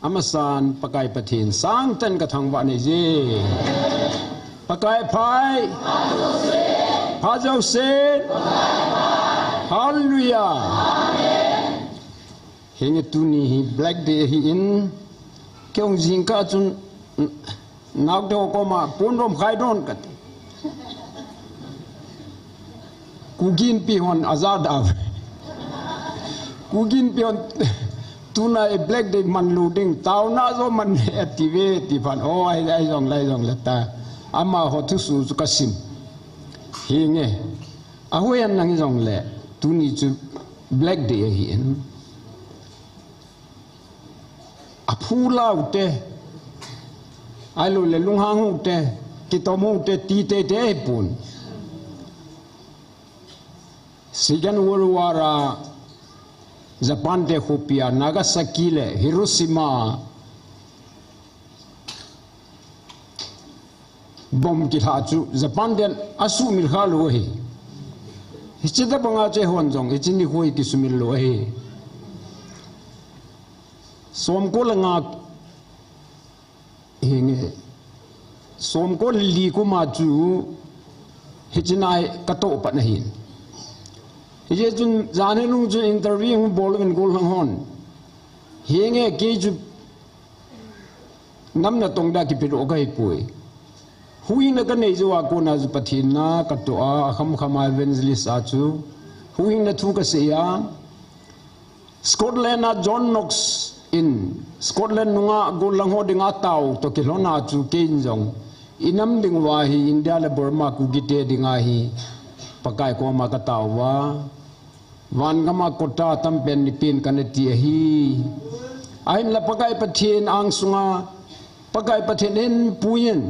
amasan pakai pathin sang tan ka thangwa nei je pakai phai phajau se hallelujah amen henge tuni hi black day hi in kyong jingka chun nak do ko ma punrom khai don kat kugin pi hon azad av kugin pi hon tuna e black day man loading tau na zo man activate ti phan o ai jong la ta ama ho thu su ka sim hinge a huyan nang jong le tuni chu black day hi in a phulau te ai lo le lung hang te ki to mu te ti te pun Second World War Japan te khopia Nagasaki le Hiroshima bom ki tha chu Japan den asu mil kha lo he hichida banga che hon jong ichini hoi ki sumil lo he som ko langa hinge som ko li ko ma chu hichinai kato pa na hin hije chun jane lung chu interview bol ben gol hang hon hinge ke chu namna tongda ki piro ga ipui hui na ka nei zo ko na zu pathin na ka to a kham khama evangelist a chu hui na thu ka se ya Scotland na John Knox in Scotland nunga go lang ho dinga tau to ki lona chu kein jong inam ding wa hi India le Burma ku gite dinga hi pakai ko ma ka tau wa wan gama kota tampen ni pin kan ti hi aim la pakai pathin ang sunga pakai pathin en puyen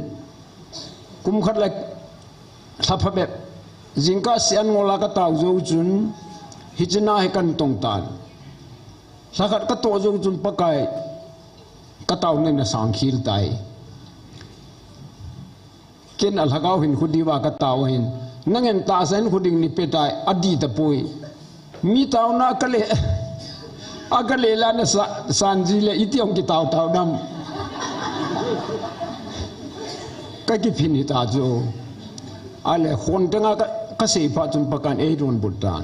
kum khat la thapha be jingka sian ngola ka tau zo chun hichina he kan tong tan sakat ka to zo chun pakai ka tau nei na sang khil tai ken al hagau hin khudi wa ka tau hin nangen ta sen khuding ni petai adi ta pui mi tau na akale la na sanji le itiong ki tau dam ka ki phini ta jo ale khon tanga ka sei pha chun pakan e ron butan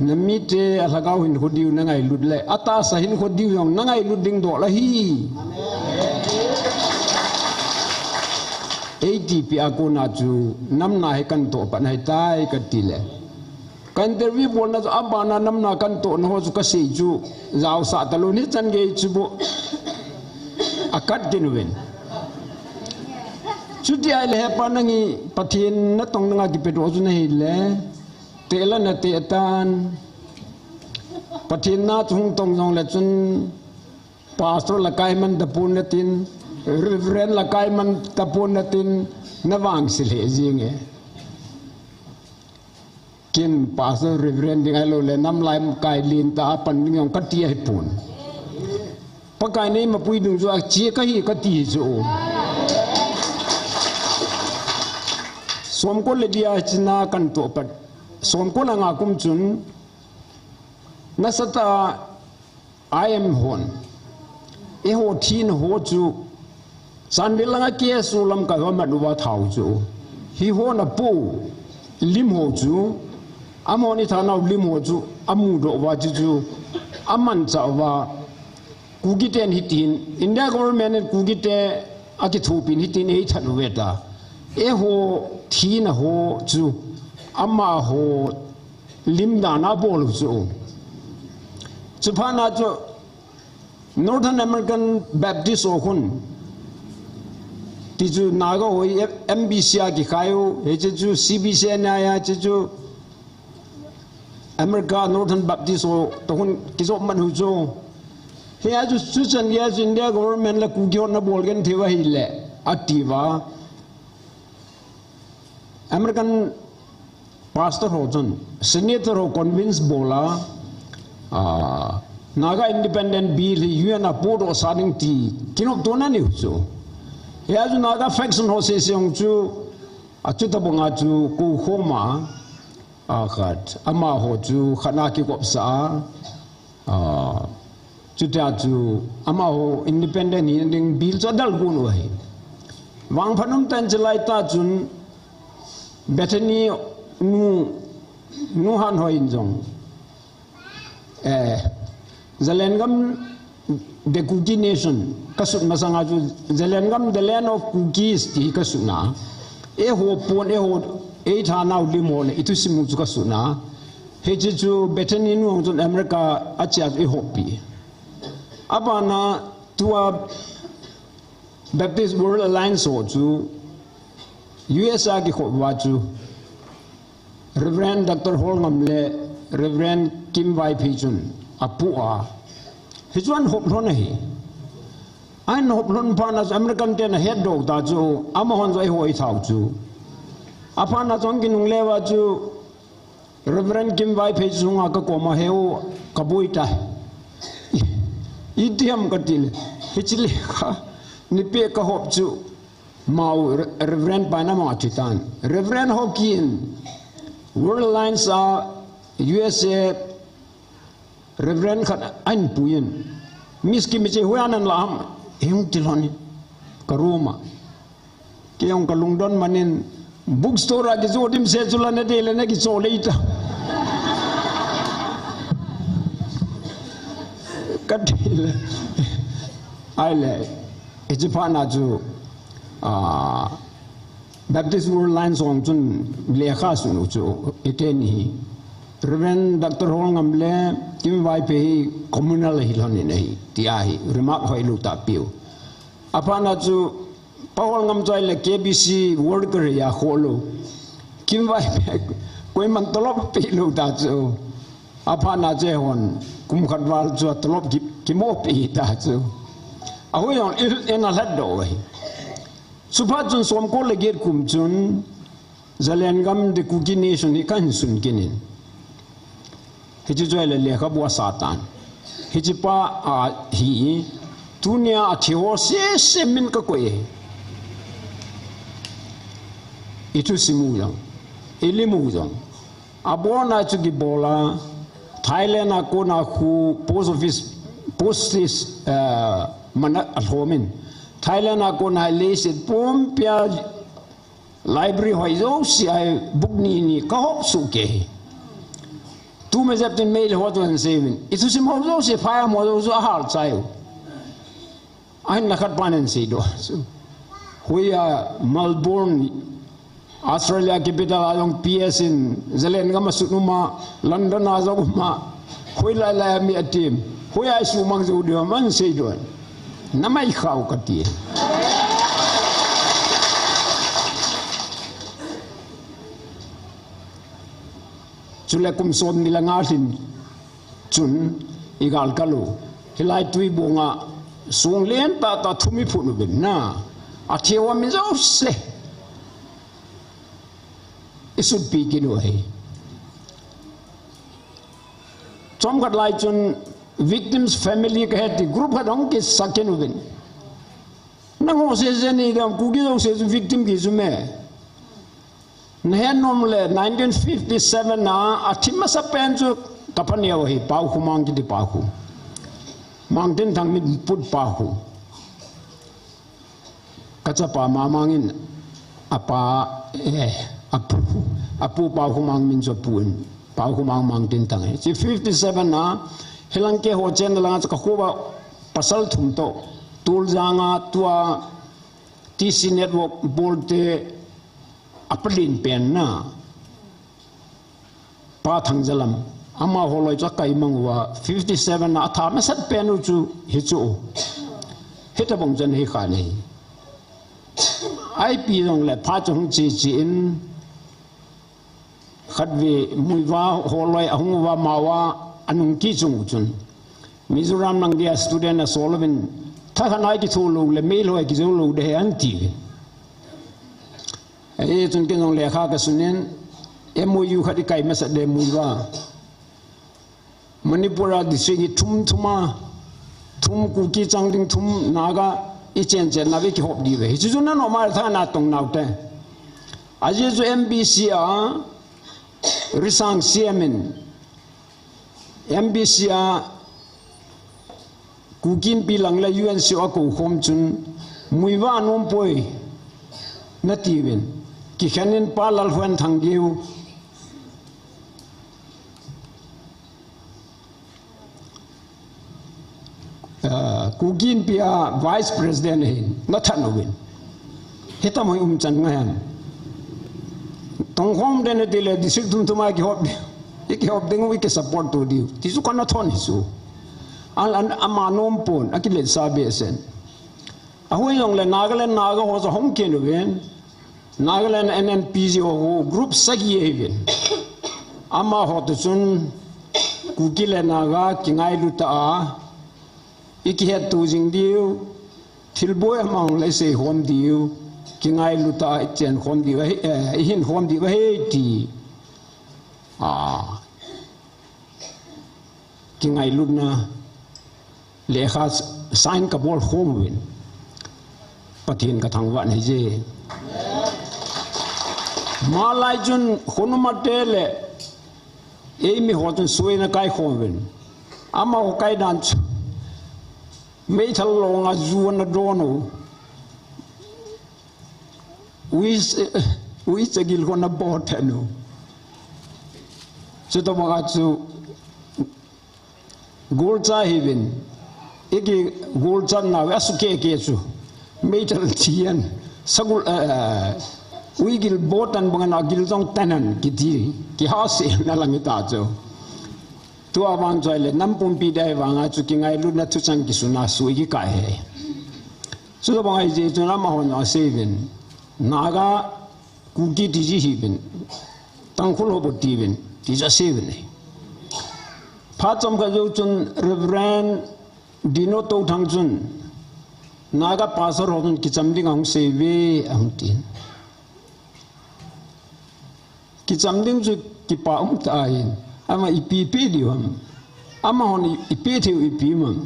namite alagaw hin khodiu na ngai ludle ata sa hin khodiu yong na ngai luding do la hi ATP ako na chu namna he kan to pa nai tai ka tile kan interview bol na abana namna kan to no chu ka sei chu zaw sa talu ni chan ge chu bo akat genuwen chuti ai le pa nangi pathin na tong nga ki pedo chu na hi le tela na te tan pathin na chung tong jong le chun pastor la kai man da pun na tin reverend la kai man ta pun na tin na wang sile jinge kin pastor reverend ding ai lo le nam lai kai lin ta pan ngong ka ti ai pun pakai nei ma pui dung zo chi ka hi ka ti zo som ko le dia china kan to pat som ko la nga kum chun nasata I am hon e ho thin ho chu san de la ke su lam ka ma nu wa thau chu hi ho na pu lim ho chu amoni tha na lim ho chu amu do wa chu aman cha wa kugiten hitin India government kugite aki thupin hitin ei thanu weta e ho thina ho chu amma ho limda na bol chu chupana chu Northern American Baptist ohun ti chu naga hoi MBC ki khayo he chu CBC na ya chu America Northern Baptist o to hun ki zo man hu chu he a chu chan ya India government la ku gyo na bol gen thewa hi le ativa American pastor ho chun senator ho convince bola naga independent bill UN apod o saning ti kinok to na ni chu ya ju naga faction ho se seong chu achu ta bonga chu ku khoma akhat ama ho chu khana ki kop sa chú ta chú ama ho independent hi ding bill cho dal gun wa hi wang phanom tan chalai ta chun Bethany nu han hoi in jong Zelengam the Kuki nation kasut masanga ju Zelengam the land of cookies ti kasuna ho pon ho thana limon itu simu ju kasuna he ju Bethany nu jong America acha hopi abana tua Baptist World Alliance ho ju USA ki ho wa ju Reverend Dr. Holngam le Reverend Kim Vai Pichun apua hijuan hop lon hi an hop lon panas American ten head dog da chu amahon zai hoi thau chu apana chongkin lewa chu Reverend Kim Vai Pichun ka koma heu kabuita idiam katil hichile kha nipe ka hop chu mau Reverend Panama Titan Reverend Hokin World Alliance USA Reverend khat an puyen miski mi che huanan lam heng tiloni karuma kiyong kalungdon manin bookstore agi zodim se zulane de le nagi soleita katil aile ejipana ju Baptist World Alliance ong chun lekha sunu chu eteni Reverend Dr. Holngam le Kim Vai Pe communal hilani nei tiahi remark hoi luta piu apana chu Holngam chai le KBC worker ya kholo Kim Vai Pe koi man tolop pi luta chu apana je hon kum khatwal chu tolop ki mo pi ta chu ahoy on in a lad do wai Supat chun som ko le get kum chun Zelengam de Kuki nation hi kan sun kinin Hiji joy le lekha bua satan hiji pa hi tunia athio se min ka koe itu simu yang ilimu yang abona chu gi bola Thailand ko na khu post office mana alhomin Thailand ko na lesit pom pia library hoi zo si ai book ni ka hok su ke tu me zapten mail hoton seven itu sim ho zo se fire mo zo hal chai ai na khat panen se do huya Melbourne Australia capital along PS in Zelengam sunuma London azuma huila la mi atim huya su mang zo do man se do namai khau kati chule kum son nila ngatin chun igal kalu hilai tui bunga sung len ta thumi phunu bin na athewa mi zo se isud pi kinu hai chom kat lai chun victims family ka het group hadong ke sakenu bin nango se jeni dam kugi zo se victim ki zume Nahen le 1957 na athima sa penju tapania wahi pau khumang ki di pau mangten thang mi put pau kacha pa mamangin apa apu pau khumang min so puin pau khumang mangten thang si 57 na helang ke ho chen la ka khuba pasal thum to tul janga tua TC network bolte apelin pen na pa thang jalam ama holoi cha kai mangwa 57 na atha ma sat pen chu hi chu heta bong jan hi kha nei ai pi dong le pha chung chi chi in khatwe muiwa holoi ahungwa mawa anung ki chung chun Mizoram nang dia student a Solomon tha khanai ki thulu le mail hoi ki zo lu de an ti ai chun ke nong lekha ka sunen MOU khadi kai ma sa de muiwa Manipura district thum Kuki changding thum naga ichen chen na ki hop di ve ji juna no ma tha na tong nau te aje ju MBC a risang CMN MBC a kukin bilang la UN si ako khom chun muiwa nom poi natiwen ki khanin palal huan thangiu kukin pia vice president hin nathanowin hitamoi chan ngayan tong khom den dile district tumtuma ki hop dengu ki support to diu tisu kana thon hisu al an amanom pon akile sabe sen ahui yong le Nagaland naga ho so hom ken wen Nagaland NNPC ho group sagi even ama ho to sun kukile naga kingai luta a iki het tu jing diu thilboy amang le se hom diu kingai luta chen hom diu hin hom diu he ti kingai lutna lekha sign ka bol home win pathin ka thangwa nei je malai jun khonuma tele ei mi hotun suina kai home win ama ho kai dan mei thal longa zuana dono wi segil kona botano so mga chu golcha hibin iki golcha na asuke ke chu metal tian sagul wigil botan bangana gilzong tanan kiti ki hase na langita chu tu awang joile nampum pi dai wanga chu kingai lu na tu chang ki suna su iki kai he so mga je chu na ma hon na sevin naga kuki diji hibin tangkhul ho botivin tija sevin phatom ka jo chun reverend dino to thang chun naga pastor hodun kichamding ang seve ang tin kichamding chu kipa tain ama ipi diwam ama hon ipi theu ipi mam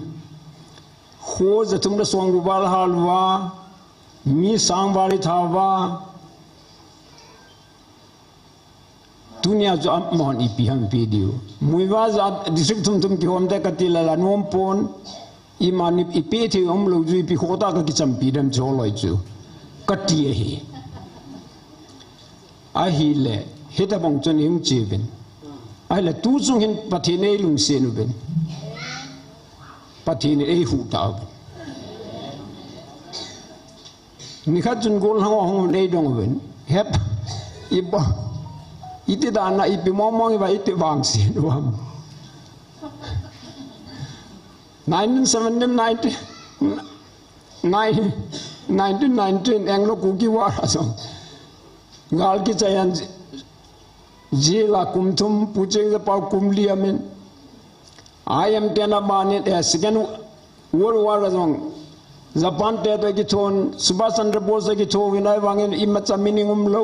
kho zatum da song bal halwa mi sang bali thawa dunia jo amon ipi ham video muiwa za district tum ki hom de katila la nom pon imani ipi the om lo ju ipi khota ka ki champi dam joloi chu katie hi a hi le heta bong chon him cheben ai la tu chung hin pathine lung se nu ben pathine e hu ta ni khat chun gol hong nei dong ben hep ibo ite dana ipi momong iba ite bangsi duam 1919 englo kuki wara so ngal ki chayan jila kumthum puche the pau kumli amen I am tena bani second world war zong Japan te ki thon Subhash Chandra Bose ki tho winai wangin imacha minimum lo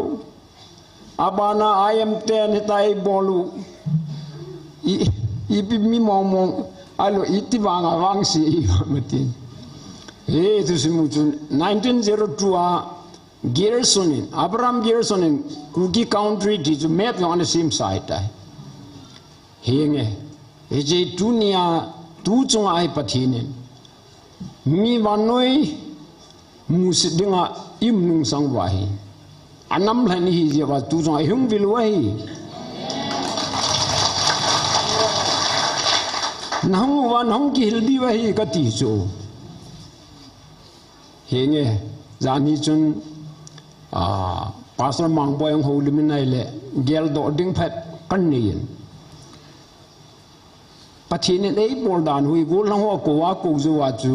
abana I am ten hitai bolu ipi mi momong alo iti wanga wangsi matin tu simuchun 1902 Gersonin Abraham Gersonin Kuki country did met on the same side henge eje dunia tu chung ai pathine mi wanoi musidinga imnung sangwahi anam lani hi je wa tu chung ai hung bilwahi nang wan hong ki hildi wahi kati chu henge zani chun pastor mangboy ang holiminai le gel do ding phat kanniin pathine ei boldan hui gol lang ho ko wa ko zu wa chu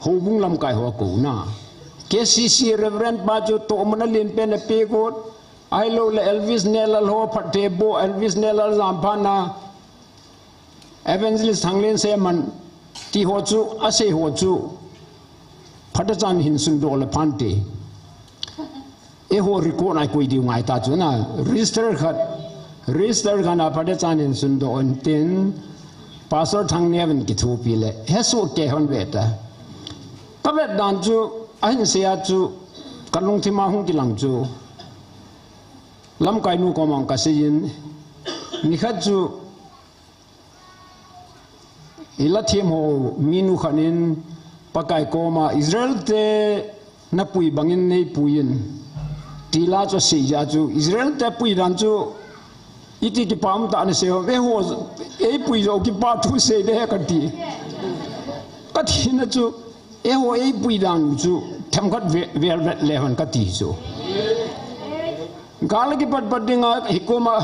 hobung lam kai ho ko na KCC reverend ba chu to mana lim pen pe god ai lo le Elvis Nelal ho phathe bo Elvis Nelal zampana evangelist thanglen se man ti ho chu ase ho chu phatachan hin sun do le phante e ho record ai koi di ngai ta chu na register khana phatachan hin sun do on tin pastor thang neven ki thu pi le hesu ke hon beta kabet dan chu ahin se ya chu kalung thima hung ki lang chu lam kai nu ko mang ka se yin ni khat chu ilathim ho minu khanin pakai koma Israel te na pui bangin nei puin tila cho seja chu Israel te pui dan chu iti ki pam ta ne se ho ve ho e pui zo ki pa thu se de ka ti na chu e ho e pui dan chu tham khat ve le han ka ti chu gal ki pat dinga hikoma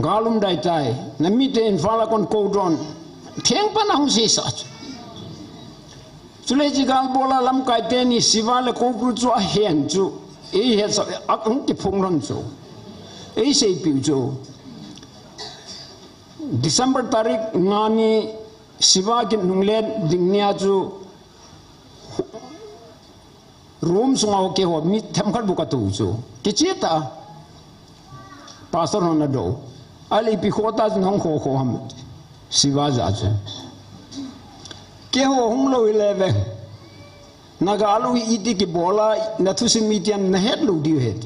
galum dai tai na mi te in fala kon ko don theng pa na hu se sa chu le ji gal bola lam kai te ni siwa le ko pru chu a hen chu e he sa a ong ti phung ron chu e se pi chu December tarik ngani siwa ki nunglen dingnia chu room sunga ke ho mi tham khat bu ka tu chu ki cheta pastor na do ali pi khota nong kho kho ham siwa za chu ke ho hung lo 11 nagalu iti ki bola na thu sin mitian na het lo di het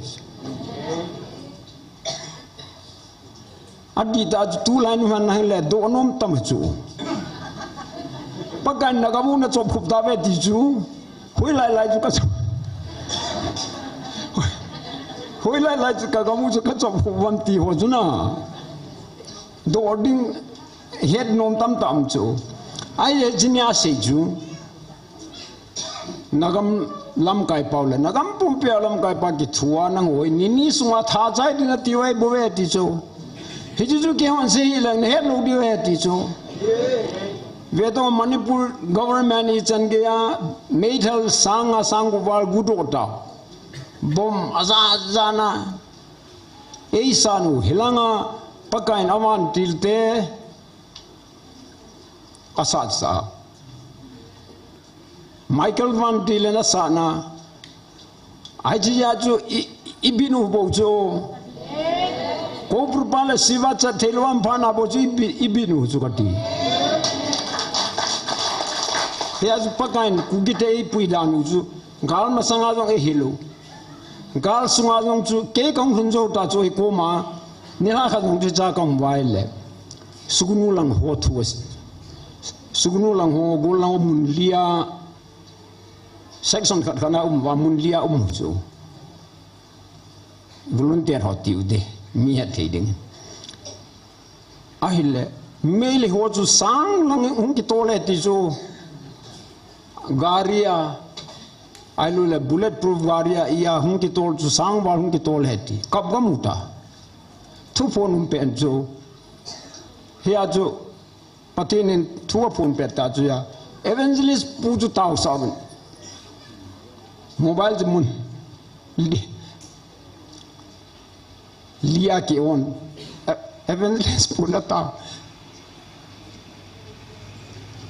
adi ta tu lan han na le do nom tam chu pakan nagamu na chop khup da ve ti chu hoi lai chu ka hoi lai chu ka gamu chu ka chop khup wan ti ho chu na do ding het nom tam chu ai ye jinya se chu nagam lam kai paule nagam pumpia lam kai pa ki thua nang hoi ni sunga tha chai dina ti wai bo ve ti chu hi chu ke hon se hi lang het lo di ve ti chu ve to Manipur government is chan ge ya meithal sang wal gudo ta bom azana ei sanu hilanga pakain awan tilte asat sa Michael Van Dilena sana aji ya chu ibinu bo chu ko prupala siva cha thelwam phana bo chu ibinu chu kati ya chu pakain kugite pui danu chu gal masanga jong e hilu gal sunga jong chu ke kong hunjo ta chu ko ma ni ha kha jong cha kong wai le sugunu lang ho thuas sugunu lang ho gol lang mun lia section khat khana wa mun lia chu volunteer ho tiu de mi ha theding ahile mele ho chu sang lang hung ki tole ti chu garia ailu le bulletproof garia ia hung ki tol chu sang wa hung ki tol heti kap gamuta thu phone pe chu hia chu patinin thu phone pe ta chu ya evangelist pu chu tau saben mobile mun lia ki on evangelist pulata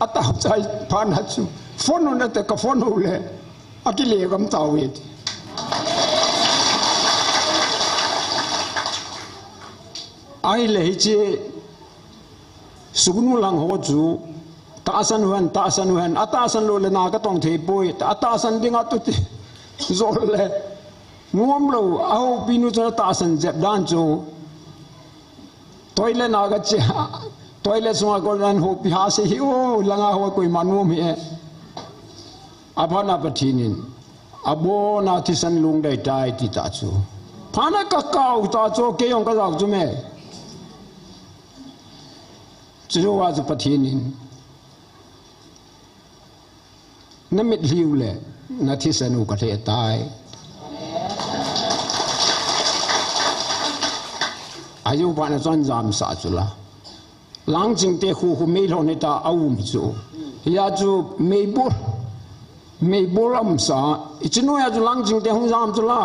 ata chai phan hachu phone na te ka phone le akile gam tawet ai le che sugnu lang ho chu tasan wan atasan lo le na ka tong thei poi atasan dinga tu ti zol le nuam lo au pinu cha tasan jep dan chu toilet na ga che toilet sunga ko dan ho pi ha se hi o langa ho koi manu mi e abana pathinin abona thisan lung dai tai ti ta chu phana ka kau ta chu ke yong ka jok chu me chu wa chu pathinin namit liu le na thisanu ka the tai ayu ba na zon jam sa chu la lang jing te khu me lo ne ta awum chu ya chu me bor am sa ichino ya chu lang jing te hung jam chu la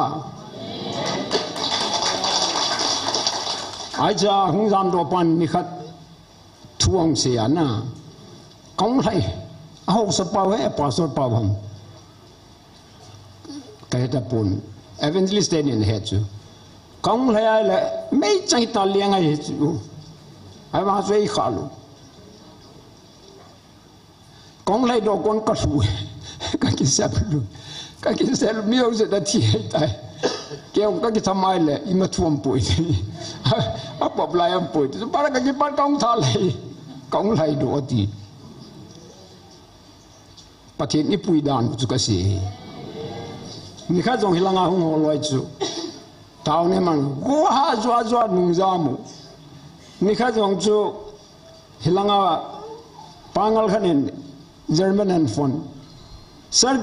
ai cha hung jam do pan ni khat thuang se ya na kong lai au sa pau he pastor pau ham kai ta pun evangelist den he chu kong lai le mei chai ta liang ai chu ai ba zui khalu kong lai do kon ka su ka ki sel miu se da ti tai ke ông ka ki thamai le ima thuam pui a pop lai am pui para ka ki par kong tha lai cong lại đồ thì bắt hiện ít bụi đàn chú cái gì ni khá giống hilang ahung hồ loài chú tao nên mà gua ha doa nung jamu ni khá giống chú hilang pangal khanin German and phone sir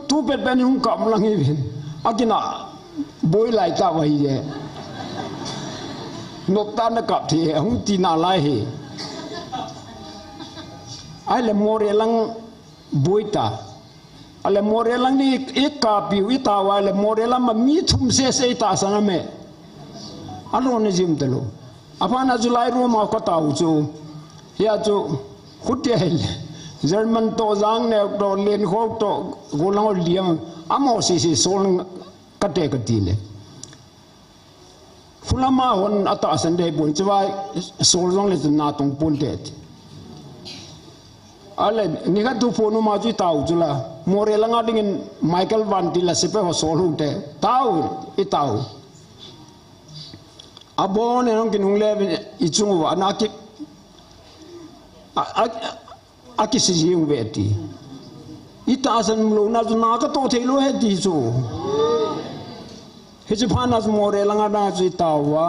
tu pet ben hung kam lang ibin akina boy lại ta vậy je nộp ta nó cặp thì hung tina lai he ai là more lang boy ta ale more lang ni ikapi ita wa ale more lang ma mi thum se ta sana me alo ne jim telo apa na julai ro ma ko ta chu ya chu khutia hel German to jang ne to len kho to golang liam amo si sol kate katile fulama hon ata sande bon chwai sol jong le na tong pon te ale ni ga tu phonu ma chu tau chula more langa dingin Michael van tila sepe ho sol hu te tau I tau abon ne ngin ung le I chung wa na ki aki si jing veti ita san mlo na na ka to thelo he ti chu he chi phana more langa na chu tawa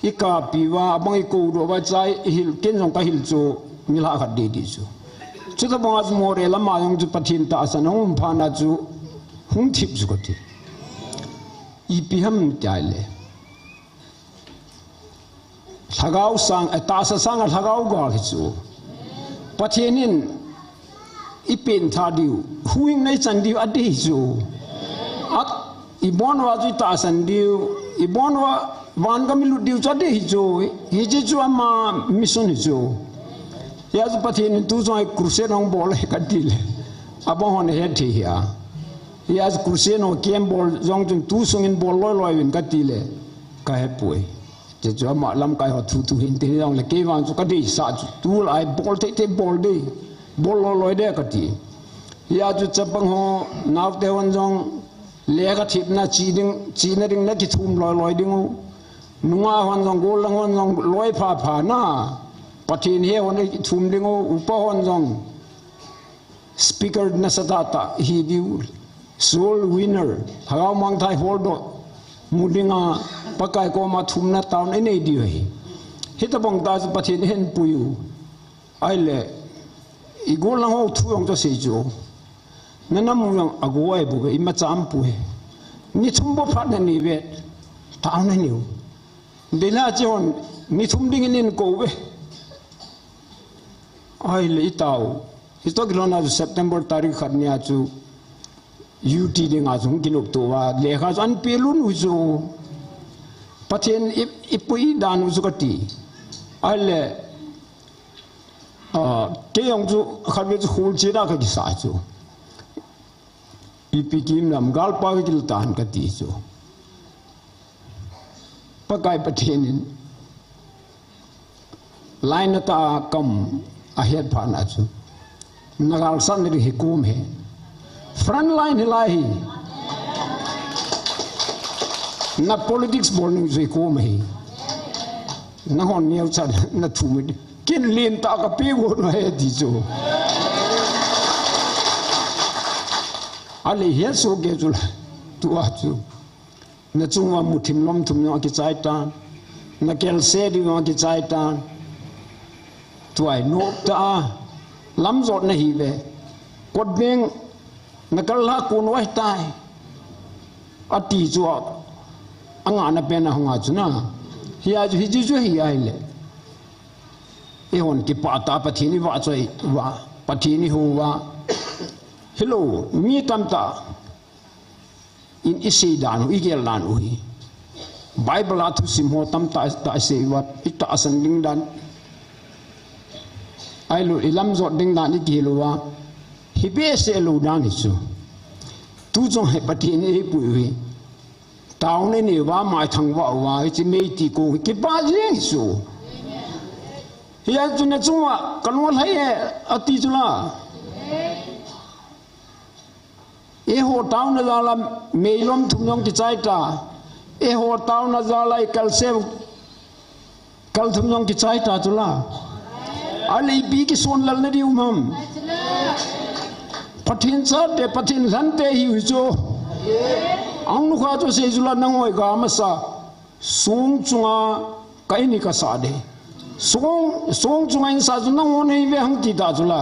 ika piwa abang I ko do ba chai hil ken jong ka hil chu mila khat de di chu chu ta bang more la ma yong chu pathin ta san hom phana chu hung thip chu ko ti I pi ham taile thagau sang ta sa sang thagau ga chu pathianin ipin thadiu huing nei chandiu ade chu at ibonwa ju ta sandiu ibonwa van gamilu diu chade chu hi chu ama mission chu ya ju pathianin tu joi kurse rong bol ka dile abon he thi ya ya ju kurse no kem bol jong chung tu sungin bol loi win ka dile ka he pui je chu ama lam kai ho thu hin te jong le ke wang chu ka di sa chu tu lai bol te bol de bol loi de ka ti ya chu chapang ho naw te wan jong le ka thip na chi na ding na ki thum loi ding nunga hon jong gol lang hon jong loi pha na pathin he hon thum ding upa hon jong speaker na satata hi view soul winner hagaw mang thai holdo mudinga pakai ko ma thum na taun nei di hi hita bong ta pathin hen puyu ai le igol lang ho thu yong to se jo nanam yang agoi bu I ma cham pu ni thum bo phat na ni ve taun na niu de la jon ni thum ding in ko ve ai le tau histo gilona September tarikh khatnia chu UT ding a jung kinop to wa le kha an pelun hu zo pathin ipui dan u zukati ale ke yong chu khabe chu khul chira ka ki sa chu ipikim nam gal pa ki tan ka ti chu pakai pathin line ta kam ahead phana chu nagal san ri hikum he front line hilai na politics borning zui ko mai na hon niau cha na thumi kin lim ta ka pe go no he di jo ale he so ge ju tu a chu na chungwa muthim lom thum no ki chai ta na kel se di no ki chai ta tuai no ta lam zot na hi ve kot beng na kal la kun wai tai ati chu anga na pena honga chuna hiya ju hi ju hi ai le e hon ki pa ta pathini wa choi wa pathini ho wa hello mi tam ta in isi dan hu igel dan hu bible athu sim ho tam ta se wa ita asan ding dan ai lu ilam zot ding dan ni ki lo wa hi be se lo dan ni chu tu jong he pathini hi pu hi taun ni wa mai thang wa chi me ti ko ki pa jing su hiya chu na chu wa kanwa hai ati chu la e ho taun na la me lom thum yong ki chai ta e ho taun na za lai kal se kal thum yong ki chai ta chu la ali bi ki son lal na di umam pathin sa de pathin lan te hi cho ang nu kha cho se jula nang oi ga ma sa sung chunga kai ni ka sa de sung chunga in sa ju nang on hi ve hang ti ta jula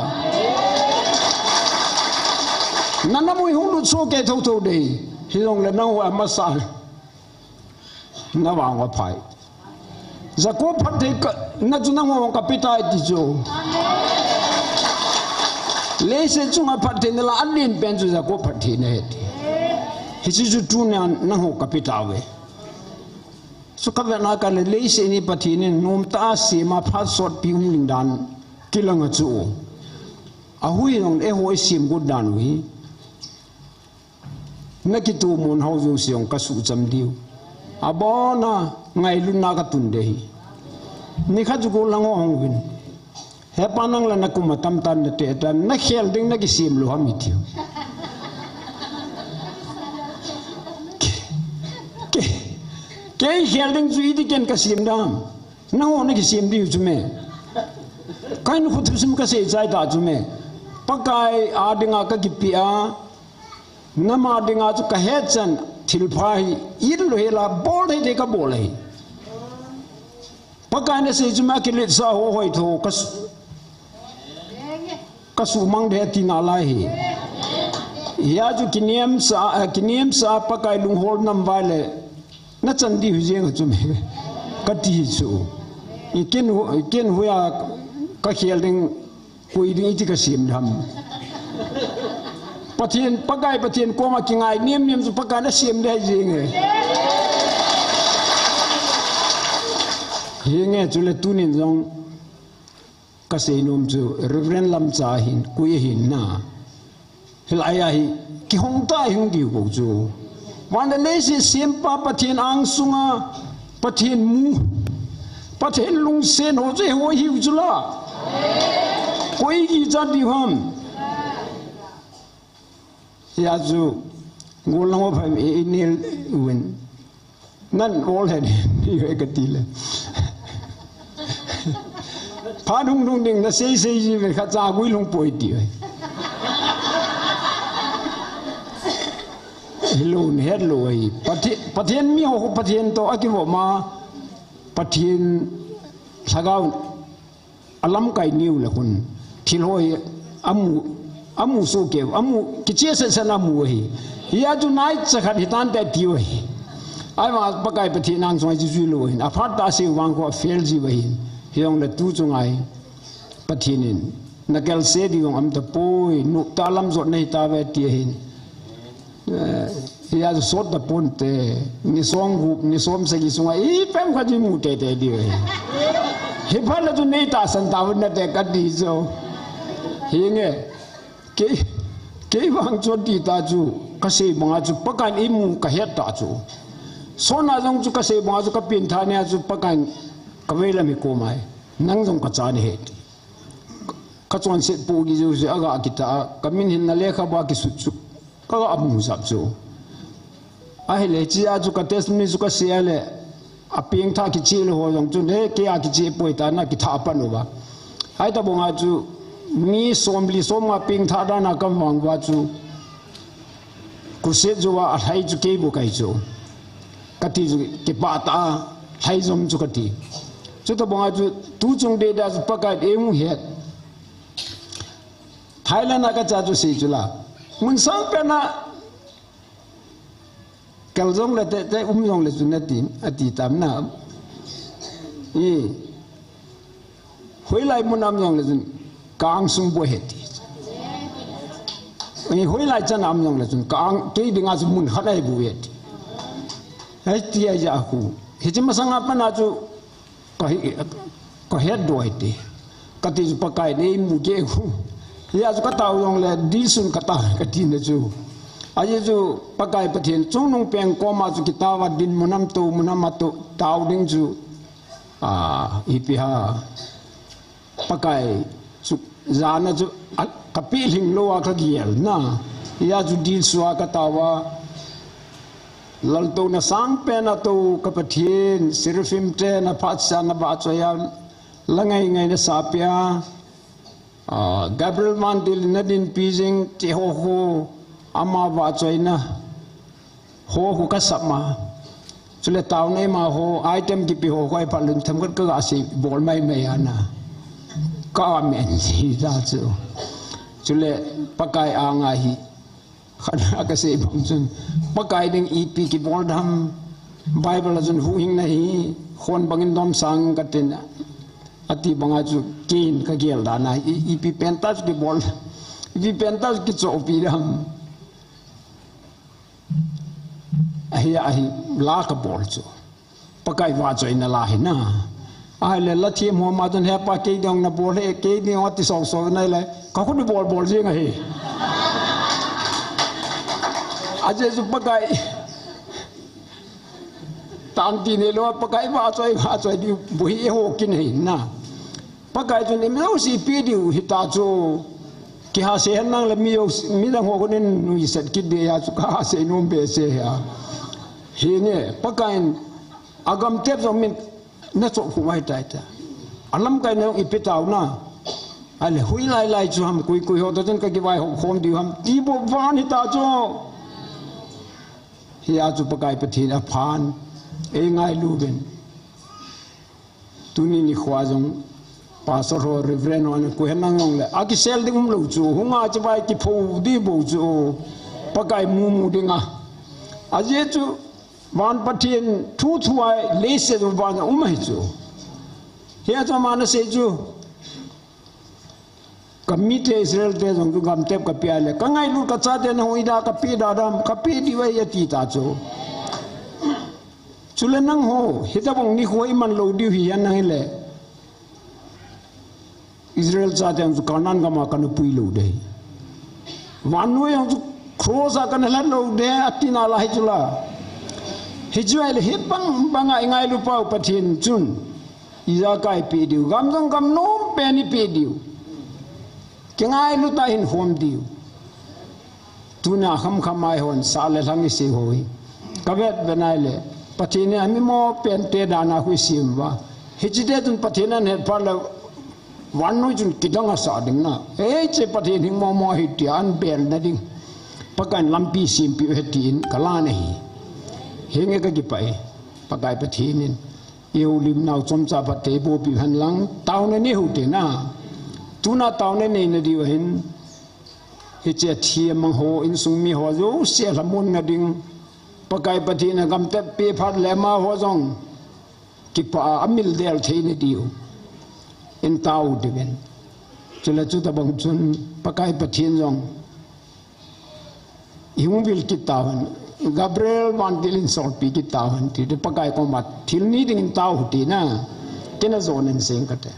nana mui hung lu so ke thâu de hi long le nang wa ma sa na wa wa phai Zako pate na junang mo kapita iti jo. Lese junga pate nila alin benjo zako pate na iti. Hisi ju tuna na ho kapita we. So kabe na kale lese ni pate ni nom ta si ma phat sot pi lindan kilang achu. Ahui nong ho sim good dan we. Nakitu mon hau jo siong kasu jam diu. Abona ngai luna ka tunde ni kha jugo lango hongwin he panang la nakuma tam tan te tan na khel ding na ki sim lo ham itio ke khel ding ju idi ken ka sim dam na ho na ki sim di ju me kain khu thusum ka se jai da ju me pakai adinga ka ki pia nama dinga ju ka he chan thilphai irlo hela bol de ka bol hai pakai ne se juma ke le sa ho hoi tho kasu mang de tina lai ya ju kiniam sa pakai lung hol nam vale na chan di hujeng chu me ka ti chu iken hu ya ka khel ding koi ding ti ka sim dham patien pakai patien ko ma kingai niam su pakai na sim de jing hinge chule tunin jong ka seinom chu reverend lam cha hin kui hin na hilaya hi ki hong ta hing di ko chu wan de le si sim pa patien ang sunga patien mu patien lung sen ho je ho hi chu la koi gi cha di ham ya chu ngolong phai inel wen nan all had hi ka ti le phá đung đung đinh nó xây gì về khát ra quý lông bồi tiệt lùn hết lùi phát hiện mi hồ phát hiện to cái bộ mà phát hiện sagao alam cái nhiều là con thil hoi amu so kêu amu cái chia sẻ amu hi ya tu nai chắc hitan tại tiêu hi ai mà bắt cái phát hiện năng xoay chú lùi à phát ta siêu vang qua fail gì vậy hiong la tu chungai pathinin nakal se di ong am ta poi nu talam zot nei ta ve ti hin ya sot da ponte ni song gup ni som se gi sunga I pem kha ji mu te te di he phal la tu nei ta san ta na te ka di zo hinge ke wang chot ti ta chu ka se banga chu pakan I mu ka het ta chu so na jong chu ka se banga chu ka pin tha ne chu pakan kawela mi ko mai nang jong ka cha ni he ka chon se pu gi ju se aga kita kamin hin na lekha ba ki su chu ka amu sap chu a hele chi a chu ka test mi chu ka se ale a ping tha ki chi lo ho jong chu ne ke a ki chi poi ta na ki tha pa no ba hai ta bonga chu mi somli soma ping tha da na kam wang ba chu ku se ju wa hai chu ke bu kai chu ka ti ju ke pa ta hai jom chu ka ti chu ta bonga chu tu chung de da pa ka e mu het Thailand ka cha chu si chu la mun sang pe na kal jong le te jong le chu na ti ati tam na hoi lai mun nam jong le chu kang sung bo het ti hoi lai cha nam jong le chu kang ke dinga chu mun khat bu het hai ti ya ku he chi ma sang pa na chu có hết đuổi đi, cái gì bắt cái này mua cái khu, giờ chúng ta tàu用来đi xuống cái tàu cái gì nữa chú, ai chú bắt cái bắt hiện trong nông bèn có mà chú kita vật din munam tu tàu đinh chú, ipiha, bắt cái chú giá nó chú cái pi hình lô cái gì na, giờ chú đi xuống cái tàu lalto na sang pe na to kapathin sirfim te na phatsa na ba choya langai ngai na sapia Gabriel Mantil nadin pijing ti ho ama wa choina ho kasama chule taw nei ma ho item ki pi ho khoi palun tham kat ka asi bol mai mai ana ka men si da chu chule pakai anga hi khana ka se bang chun pakai ding ep ki bol dham bible ajun hu hing na hi khon bangin dom sang katin ati banga chu kin ka gel da na ep pentas ki bol ep pentas ki cho pi ram ahi la ka bol chu pakai wa choi na la hi na ai le la thi mo ma don he pa ke dong na bol he ke ni ot so so na le ka khu bol je nga hi aje su pakai tan ti ne lo pakai wa choi di bui ho kin hi na pakai chu ni me si pi di hi ta chu ki ha se nang le mi dang ho ko nen nu set ki de ya chu ka se no be se ya hi ne pakai agam tep zo min na cho khu mai tai ta alam kai ne i petau na ale hui lai chu ham kui ho to chen ka ki vai ho khom di ham ti bo van hi ta cho hi a chu pakai pathin a phan e ngai lu ben tu ni khwa jong pastor ho reverend on ko henang ngong le a ki sel ding lu chu hunga chu bai ki phu di bo chu pakai mu dinga a je chu wan pathin thu ai le se do ban umai chu he to man se chu kamite Israel te jong gam tep ka pia le ka ngai lu ka cha de na hoida ka pi da dam ka pi di wai ya ti ta chu chule nang ho hita bong ni khoi man lo di hi an nang le Israel cha de ju kanan ga ma kan pui lo de wan no yang ju cross a kan la lo de atina la hi chula hijuai le hipang banga ingai lu pau pathin chun iza kai pi diu gam jong gam nom pe ni pi diu kengai lu ta hin hom diu tuna kham mai hon sa le lang se hoi kabet benai le pathin ami mo pen te dana hu sim wa hijide tun pathin an he par le wan no jun kidanga sa ding na e che pathin hing mo hi ti an bel na ding pakan lampi sim pi hetin kala na hi henge ka ki pai pakai pathinin eu lim nau chom cha pa te bo pi han lang taw ne ni hu te na tuna taw ne nei na di hin he che thia mang ho in sung mi ho zo se la mon nga ding pakai pathina gam te pe phat le ma ho jong ki pa amil del the ni diu in taw de ben chula chu ta bang chun pakai pathin jong yung bil ki tawan Gabriel Mantilin sol pi ki tawan ti de pakai ko mat thil ni ding taw ti na kena zon en sing kate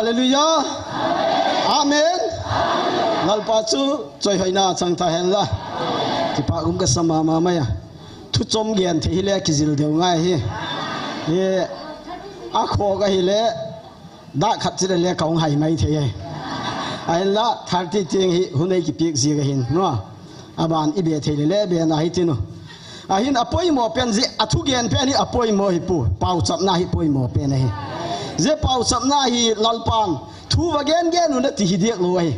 Hallelujah. Amen. Lalpa chu choi hoina chang tha hen la ki pa ka sama ma ma ya thu chom gen the le ki zil deu ngai hi ye a kho ga hi le da khat chi le kaung hai mai the ye ai la 30 ting hi hunai ki pik zi ga hin no aban ibe the le be na hi tinu a hin apoi mo pen zi athu gen pe ni apoi mo hi pu pau chap na hi poi mo pe na hi je pau chap na hi lalpan thu wa gen gen nu ti hi dek lo hi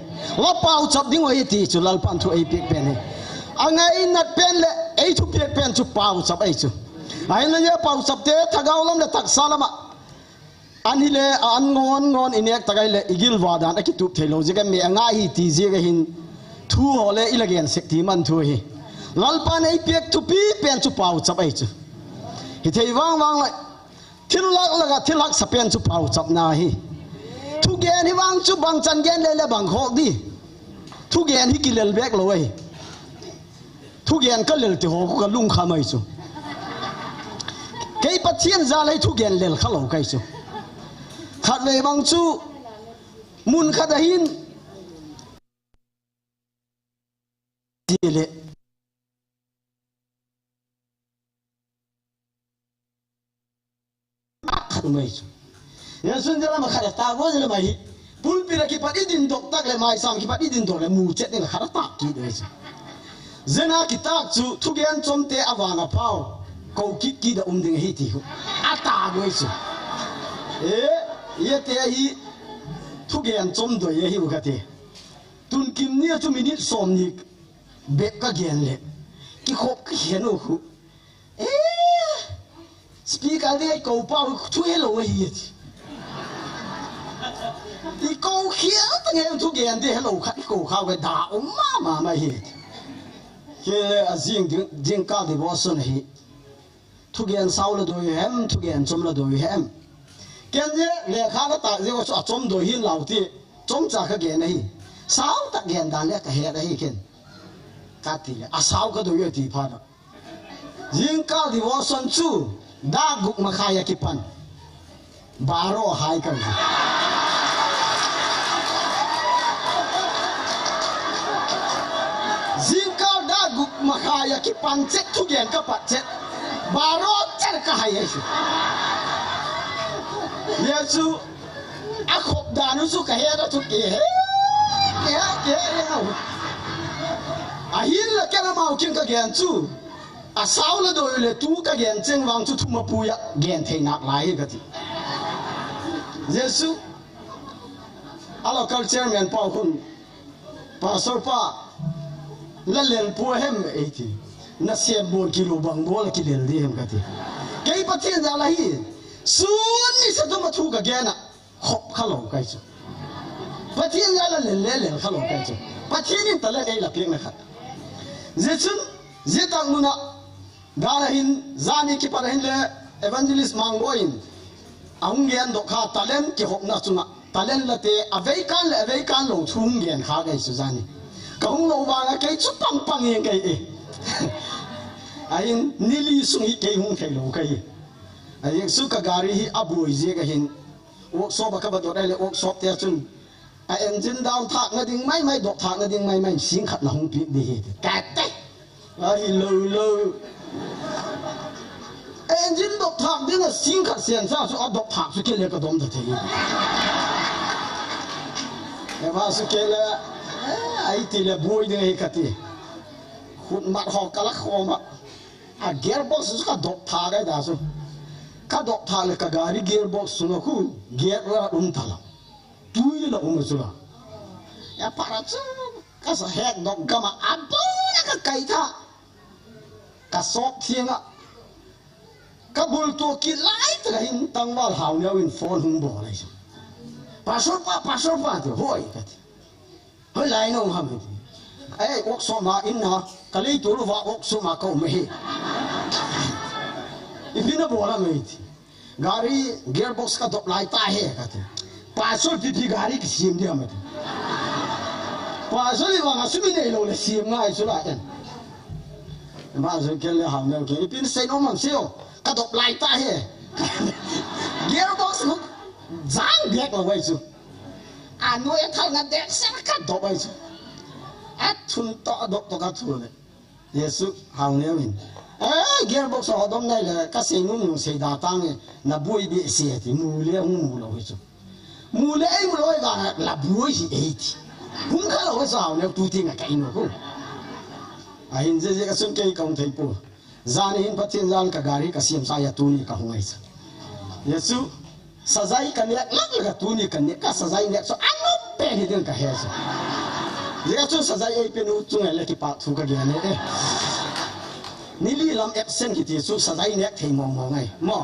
la pau chap ding oi ti chu lalpan thu ai pik pe ni angai nat pen le ai thu pik pen chu pau chap ai chu ai le ye pau chap te thagau lam le tak salama ani le an ngon inek tagai le igil wadan akitu thelo je ga me anga hi ti je ga hin thu hole ilagen sekti man thu hi lalpan ai pek thu pi pen chu pau chap ai chu hi thei wang la thilak laga thilak sapen chu pau chap na hi thu gen hi wang chu bang chan gen le bang khok di thu gen hi kilel bek lo ai thu gen ka lel ti ho ka lung kha mai chu kei pathian za lai thu gen lel khalo kai chu khat ve bang chu mun khat hin le khat mai chu ya sun jala ma khat ta go le mai pul pira ki pati din dok tak le mai sam ki pati din dok le mu chet ne khat ta ki de chu zena ki tak chu thu gen chom te awanga phao ko ki da ding hi ti ata go chu ye te hi thu gen chom do ye hi ka te tun kim ni chu minit som ni be ka gen le ki khop ki hen o khu speaker de ko pa thu hello hi ti đi câu khía tao nghe thu gen đi hello khát câu khao cái đá mà mày hi cái riêng cao thì bao xuân hi thu gen sau là đôi hem thu gen chôm là đôi hem cái gì lẽ khá cái ta riêng có chôm đôi hin lão thì chôm chả cái gen này sau ta gen đàn lẽ cái hệ đấy cái cái gì sau cái đôi thì phá đó riêng cao thì bao xuân chu đa gục mà khai cái pan baro hai cái Zingkau dagu makaya ki pancet tu gen ka pancet baro cer ka hayesu Yesu akop danu su ka hera tu ke ke ahin la kana mau kin ka gen chu asau la do le tu ka gen cheng wang chu thuma puya gen thei nak lai ka ti Yesu alo culture men pau kun pastor pa la lel po hem eti na se bon kilo bang bol ki lel de hem kati kei pathian za la hi sun ni sa to ma thu ka gena khop khalo kai chu pathian za la lel khalo kai chu pathian in tala ei la pek na khat je chun je tang muna da hin zani ki par hin le evangelist mangoin ang gen do kha talent ki hop na chuna talent la te avei kan lo thung gen kha gai su zani Kung lo ba cái chút pang yên cái ai nili sung hi cái hung cái lo cái ai su ka gari hi abu ji cái hin workshop ka ba do dai le workshop te chun a engine down thak na ding mai dok thak na ding mai sing khat na hung pi di hi ka te ai lo engine dok thak ding na sing khat sian sa su dok thak su ke le ka dom da the e ba su ke le ai ti le boy de he kati khut mat ho kala khoma a gearbox su ka dok tha ga da su ka dok tha le ka gari gearbox su no khu gear ra thala tu ye la su la ya para chu ka sa hek dok gama abu ya ka kai tha ka sop thienga ka bul to ki lai tra hin tang wal haw ne win phone hung bo lai su pasor pa to hoi kati hơi lại nó hầm ấy ốc số mà in hả cái lấy túi vào ốc số mà câu mày ipi na bola mày gari gearbox ka dop lai ta he ka te pasol pipi gari ki sim dia mày pasol iwa ngasumi ne lo le sim ngai su la en ma zo ke le ham ne ke ipi se no man seo ka dop lai ta he gearbox no zang biak la wai su nuôi thằng ngắt đẹp sẽ cắt đó bây giờ thun to độc to cắt thun này Yesu hàng nếu mình gearbox họ đom này là các xe nung xe đa tăng là bui bị xe thì mù lâu vậy chứ mù lối là bui gì ấy cũng khá là sao nếu tu tiên cái nó cũng hiện giờ cái xuân cây công thấy po ra nên phát hiện ra cái gari cái xiêm sai tu ni cái không ấy chứ Yesu sazai cái này lắc là tu ni cái này cái sazai này so anh nó bè thì đừng cái hết chứ cái chú sazai ấy bên u chung này cái part thu cái này đấy nili làm absent cái chú sazai này thấy mong ngay mà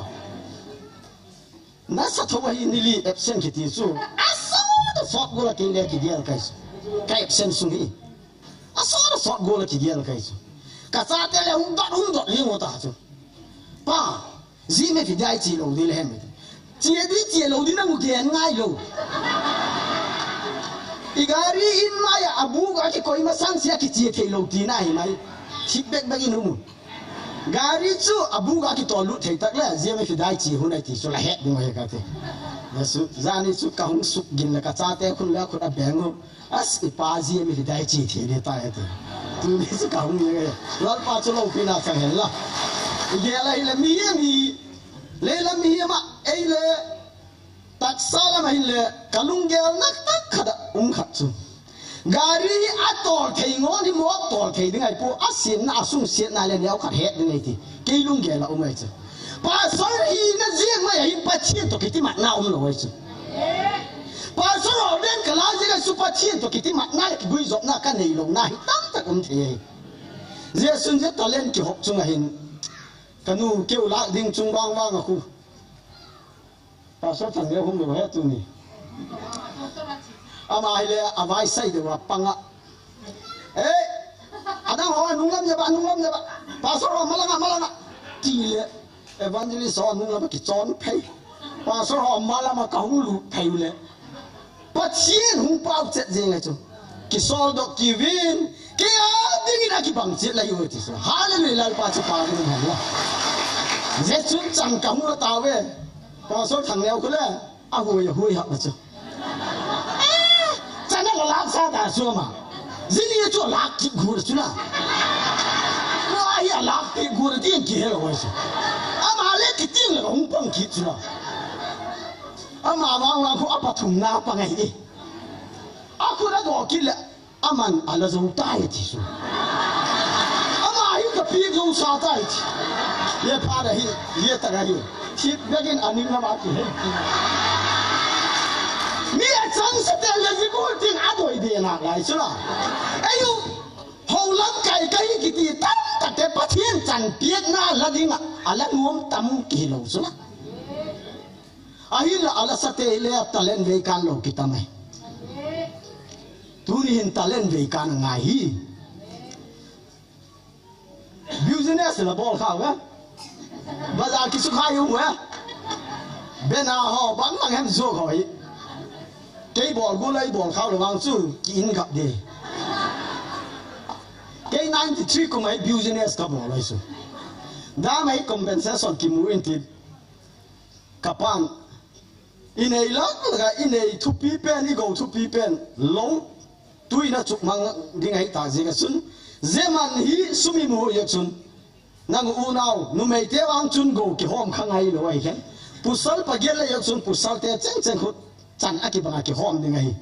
nasa thâu hay nili absent cái chú asal sọt gula cái này cái absent sung hi asal sọt gula cái cái cả sa tê là hung dọt liên ngô ta chú pa gì mấy cái đại chỉ lâu đi lên chỉ lâu đi năng cái ngay lâu igari in maya abu ga ki koi masang sia ki tie thei lo ti na hi mai thik bek bek in mu gari chu abu ga ki to lu thei tak la je me ki dai chi hu nai ti so la het mo he ka te yesu zani chu ka hung suk gin la ka cha te khun la khun a beng as ipa je me ki dai chi thei de ta he te tu ni chu ka hung ye lal pa chu lo pi na sang hen la ge la hi la mi le la mi ma ei le tak salam hile kalunggel nak tak kada khatsu gari atol thei ngoni mo tol thei dingai pu asin na asung siat na le leo khat het dingai ti keilunggel la umai chu pa sor hi na jiang mai hi pa chien to kiti mat na lo wai chu pa sor den kala jiga su pa chien to kiti mat na ki gui zop na ka nei lo na hi tam tak the je sun je talen ki hok chung hin kanu keu la ding chung wang wang aku pasal thằng không được hết tu nè, ai le avai say được pang á, ada orang nung lam jaba, pasal orang malang, ti le, evangelist orang nung lam kicon pay, pasal orang malang kahung lu pay le, pasien hung pau cet jeng itu, kisol dok kivin, kia dingin lagi bang cet lagi itu, haleluya pasal padu mana, Yesus cang kamu lo tahu pasal thằng leo cái này, hui học là chứ, cho nên là làm sao đã xưa mà, gì đi chỗ lạc kịp gùi chứ nào, nó ai lạc kịp gùi tiền kia rồi chứ, mà lấy cái tiền là không bằng kịp chứ nào, mà vang không apa thùng na apa ngay đi, aku đã đòi kia là, man ala dâu tai thì chứ, mà yêu cái phi dâu sa tai thì, ye phá đây, ye ta đây. Thì begin anin na mati mi a chang sa te le ji ko tin a doi de na lai chu la ayu ho lam kai kai ki ti tam ta te pa thien chan piet na la ding ala nuam tam ki lo chu la a hi la ala sa te le talen ve kan lo ki tamai tu ni hin talen ve kan ngai hi business la bol khao ga bazar ki su khai hung á bên nào họ bắn bằng em ruột hỏi cái bò gu lấy bò khao được bằng su kín gặp đi cái 93 của mấy business các bò lấy su đã mấy compensation kim muin thì kapan in ấy lắm là in ấy thu pi pen đi go thu pi pen long tui na chụp mang đi ngay ta gì cái sun zeman hi sumi mu yak sun nang unaw nu mei te ang chun go ki hom khang ai lo ai khen pusal pagel la yak sun pusal te cheng cheng khut chan aki banga ki hom ding ai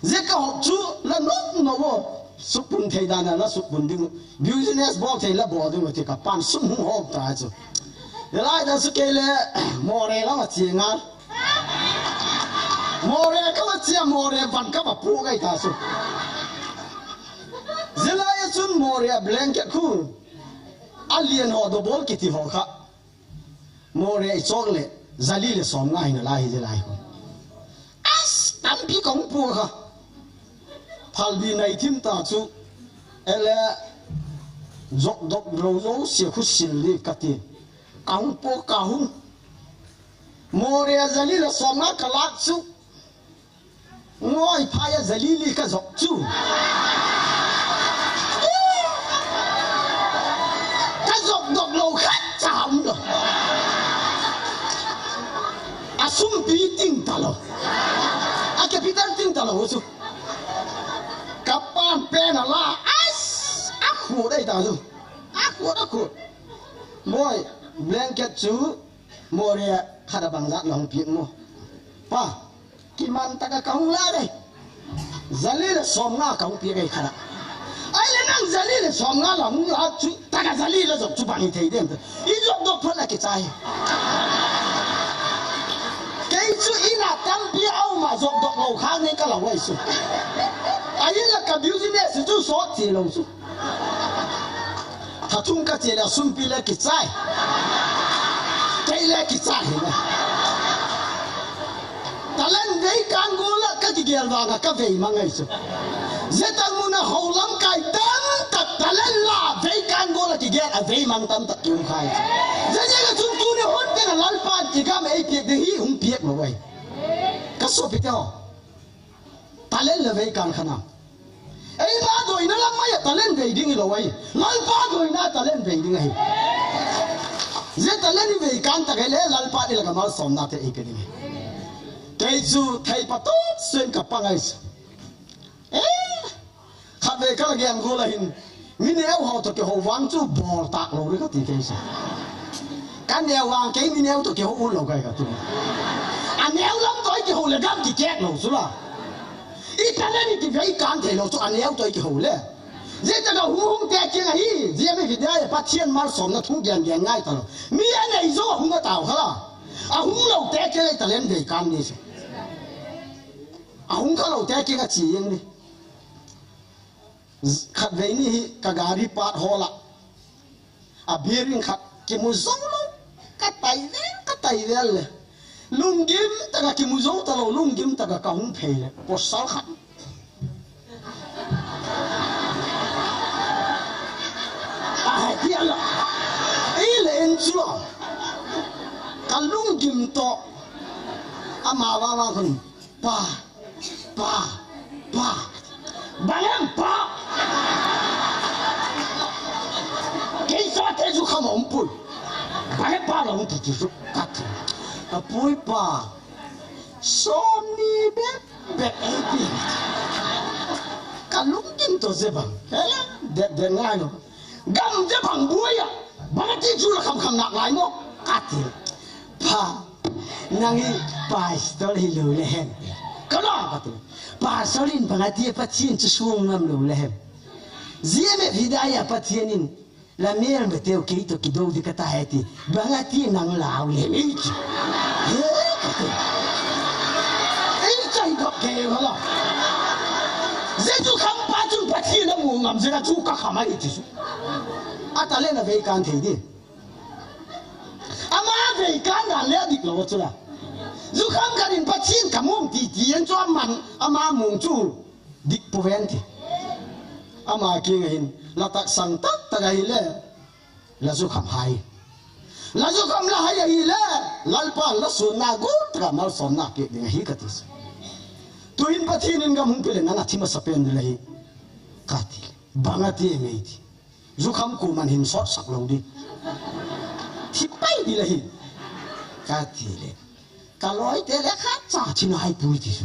je ka hok chu la no wo supun thei dana la supun ding business bol thei la bo ding te ka pan sum hom ta chu de lai da su ke le more la ma chi nga more ka ma chi more van ka ma pu gai ta su je la ya chun more blanket khu alien ho do bol kiti ho kha more chokle zali le som ngai na lai je lai ko as tam pi kong pu kha phal bi nai thim ta chu ele jok dok ro zo se khu sil li kati kang po ka hun more zali le som na kalak chu ngoi phaya zali li ka jok chu dọc lâu khách chạm rồi, asum pi ting talo, capitan ting ta lo su kapan pena la as aku đây ta su aku boy blanket chu moria khada bangza long pi mo pa kiman taka kaung la dai zalil som nga kaung pi kai khada ai le nang zalil som nga long la chu taka zalil zo chu bang thei dem i zo do phala ki chai cái chú ina tam pi au mà dọc dọc lầu khang nên cả lầu vậy su, ai là cả business chú số tiền lầu su, thà thung cái tiền là sum pi là cái trái, cái là cái trái này, ta lên đấy càng ngô là cái gì kia vào cái về mà ngay su, giờ ta muốn là hậu lắm cái tấn ta lên là về càng ngô là cái kia về mang tấn ta kêu khai, giờ như cái chúng tôi này hốt cái là lăn pan chỉ có mấy việc để hi hùng việc mà vậy. Cái số bị theo, ta lên là về càng khả năng, ấy mà rồi nó lắm mấy ta lên về đi rồi vậy, lăn pan rồi na ta lên về đi ngay, giờ ta lên về càng ta cái lẽ lăn pan đi là cái máu sống na thế cái đi, cái chú thấy bắt tốt xuyên cả băng ấy, khát về cái là game cô là hình, mình nếu họ tụi cái họ vắng chú bỏ tạc rồi cái gì cái gì, cái nèo vàng cái mình nếu tụi cái họ uống lâu cái tụi anh nếu lắm tới cái hồ là gam cái chết lâu số là ít cái này thì phải cản thể lâu số anh nếu tới cái hồ là giờ ta đâu hung tệ chứ này giờ mấy cái đấy bắt thiên mal sống nó thung giàn giàn ngay tao mi anh này zo hung cái tàu hả hung lâu tệ cái này ta lên về cản đi hung cái lâu tệ cái gì vậy khát về ní cái gari pat hola bearing khát cái mũ giống cái tay lên lung gim ta cái mũ giống ta lâu lung gim ta cái hung phê le bỏ sáu khát thế là ấy là anh chưa cái lung gim to ama con pa Bayang pa, cái sao thế chú không ổn bụi, bayang pa là ổn thì chú cắt, bụi pa, xóm ni bé ấy, cả lúc kinh tôi sẽ bằng, để ngay rồi, gam sẽ bằng bụi à, bằng tí chú là không nặng lại nó, cắt pa, nangi pa story lưu lên, cái đó cắt Pasalin pangatia patien chusuong ngam lo lehem. Zia me hidayah patienin la mer meteu keito kido di kata heti bangatia nang lao lehem. Ei chai dok ke wala. Zeju kham patun patien na mu ngam zira chu ka khama iti su. Atale na ve kan thei di. Ama ve kan na le dik lo chula. Dù không có đến bắt xin cả mồm thì anh cho mình ama mồm chú địch poventi ama kia hình là tak sang tak tak hay là dù không hay là dù không là hay là lalpan là số na gut cả mal son na kia dengan hikat is tu in bắt xin in kamu pilih nana cima sapen di lahi kati banget dia meiti dù không ku man hin sot sak lâu đi thì bay di lahi kati le kalau itu dia kaca cina hai putih,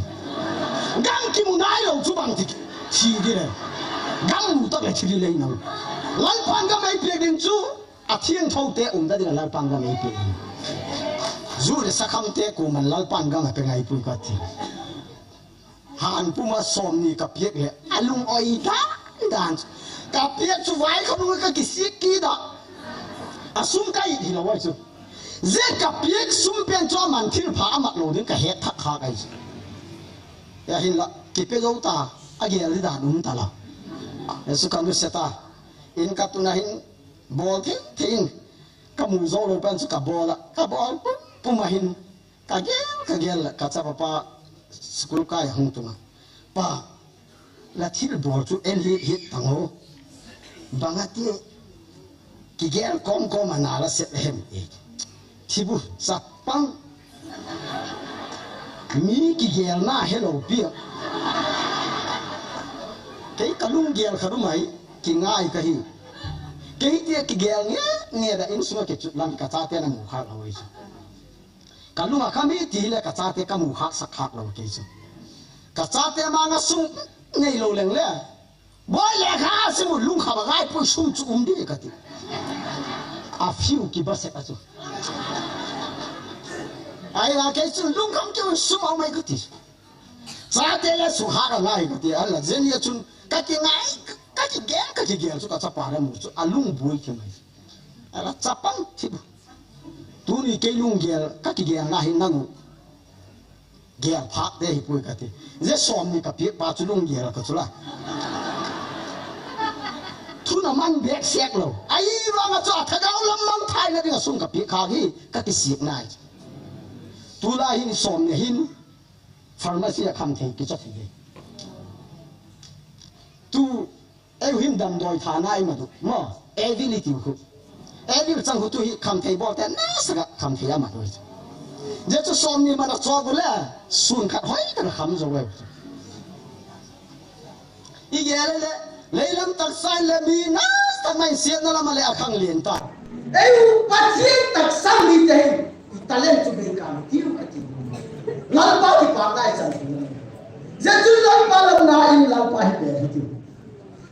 gang kimu naik tu bang tik, ciri le, gang muda le ciri le ina, lalpan gang mai pegin tu, atian thau te unda dengan lalpan gang mai pegin, zure sakam te kuman lalpan gang apa ngai pun kati, han puma somni kapiek le, alung oida dan, kapiek tu vai kamu ke kisik kita, asum kai di lawan tu. Zek kapiek sumpen cho man thil pha amak lo din ka het thak kha kai ya hin la kipe zo ta agel ri da dum ta la su kan seta in ka tu na hin bol thin ka mu zo lo pen su ka bol pu ma hin ka gel ka cha pa skul kai hung tu na pa la thil bol chu en hit tango bangati ki gel kom ana la set hem Tibu sapang mi ki gel na hello pia cái kalung gel khadumai ki ngai ka hi cái dia ki gel nghe da in sunga ke chutlam ka cha te na mu kha lawai kalung a khami ti le ka cha te ka mu kha sak khak law ke chu kacate manga sung nei lo leng le boy le kha simu lung kha ba gai pu sum chu di kati a few ki base ka chu ai la ke chu lung kham ke sum au mai kati sa te le su ha ga ngai kati ala zen ye chun ka ki ngai ka ki gen chu ka cha pa ra mu chu a lung bui ke mai ala chapang thi tu ni ke lung gel ka ki gen na hin nang gel phak de hi pui kati je som ni ka pi pa chu lung gel ka chu la tu na man bek sek lo ai ra nga cha tha ga lam man thai na ding sung ka pi kha gi ka ki sik nai tu la hin som ne hin pharmacy a kham thei ki cha thei tu ai hin dam doi tha nai ma du mo ability ku ability chang hu tu hi kham thei bo ta na sa ga kham thei ma doi je chu som ni ma na cho bu la sun khat hoi ka kham zo we i ge le leilam tak sai le mi na ta mai siat na la ma le akhang lien ta ai pa chiang tak sang ni te talent chu be ka ti ru ka ti lal pa ti pa dai chan je chu lal pa lam na in lal pa hi be ti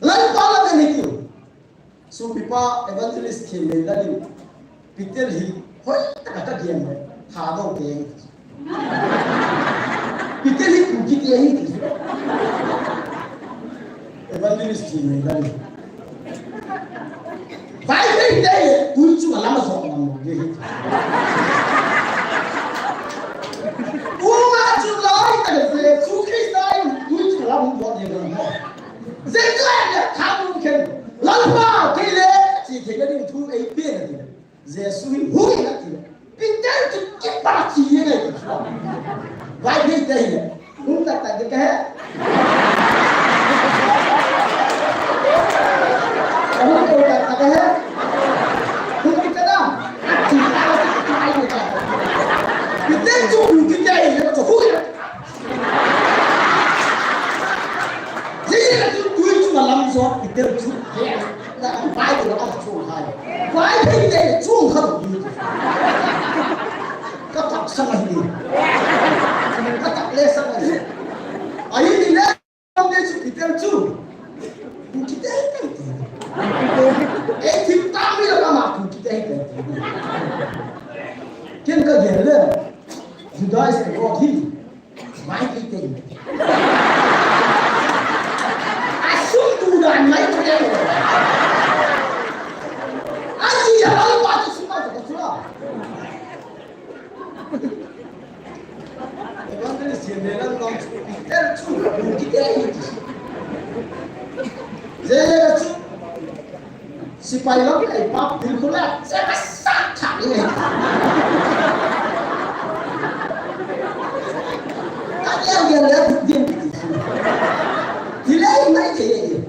lal pa lam ni ti so pipa evangelist ke le la ni Peter hi hoi ta ta gen ha do ke Peter hi ku ki ti hi ti evangelist ke le la ni vai dei dei ku chu la ma so ma mo ge uma chu lai ta de su kristai ku chu la mo bo de ga ze ka ya ta mu ken la pa ke le ti ke ga din tu ai pe na ti ze su hi hu na ti Peter tu ke pa ti ye ne vai dei dei un ta ta de ka kamu tahu kata ya? Mungkin kita kita cuma kita ini macam hujan. Jadi tu cuma langsung kita cuma nak baik tu nak cuma hai. Baik kita cuma kalau ni. Kata sama ni. Kata lesa ni. Ayi ni lah. Kita cuma kita itu. Tim kami lah kama kita itu. Kian kerja sudah sekolah ini, mai kita ini. Asum tu dah mai kita. Aji yang lalu pasti semua tu sudah. Evan tu sendirian kau kita tu kita ini. Jadi tu si pilot ai pap bilkul lah saya masak tak ini tadi yang lihat dia dilai mai ke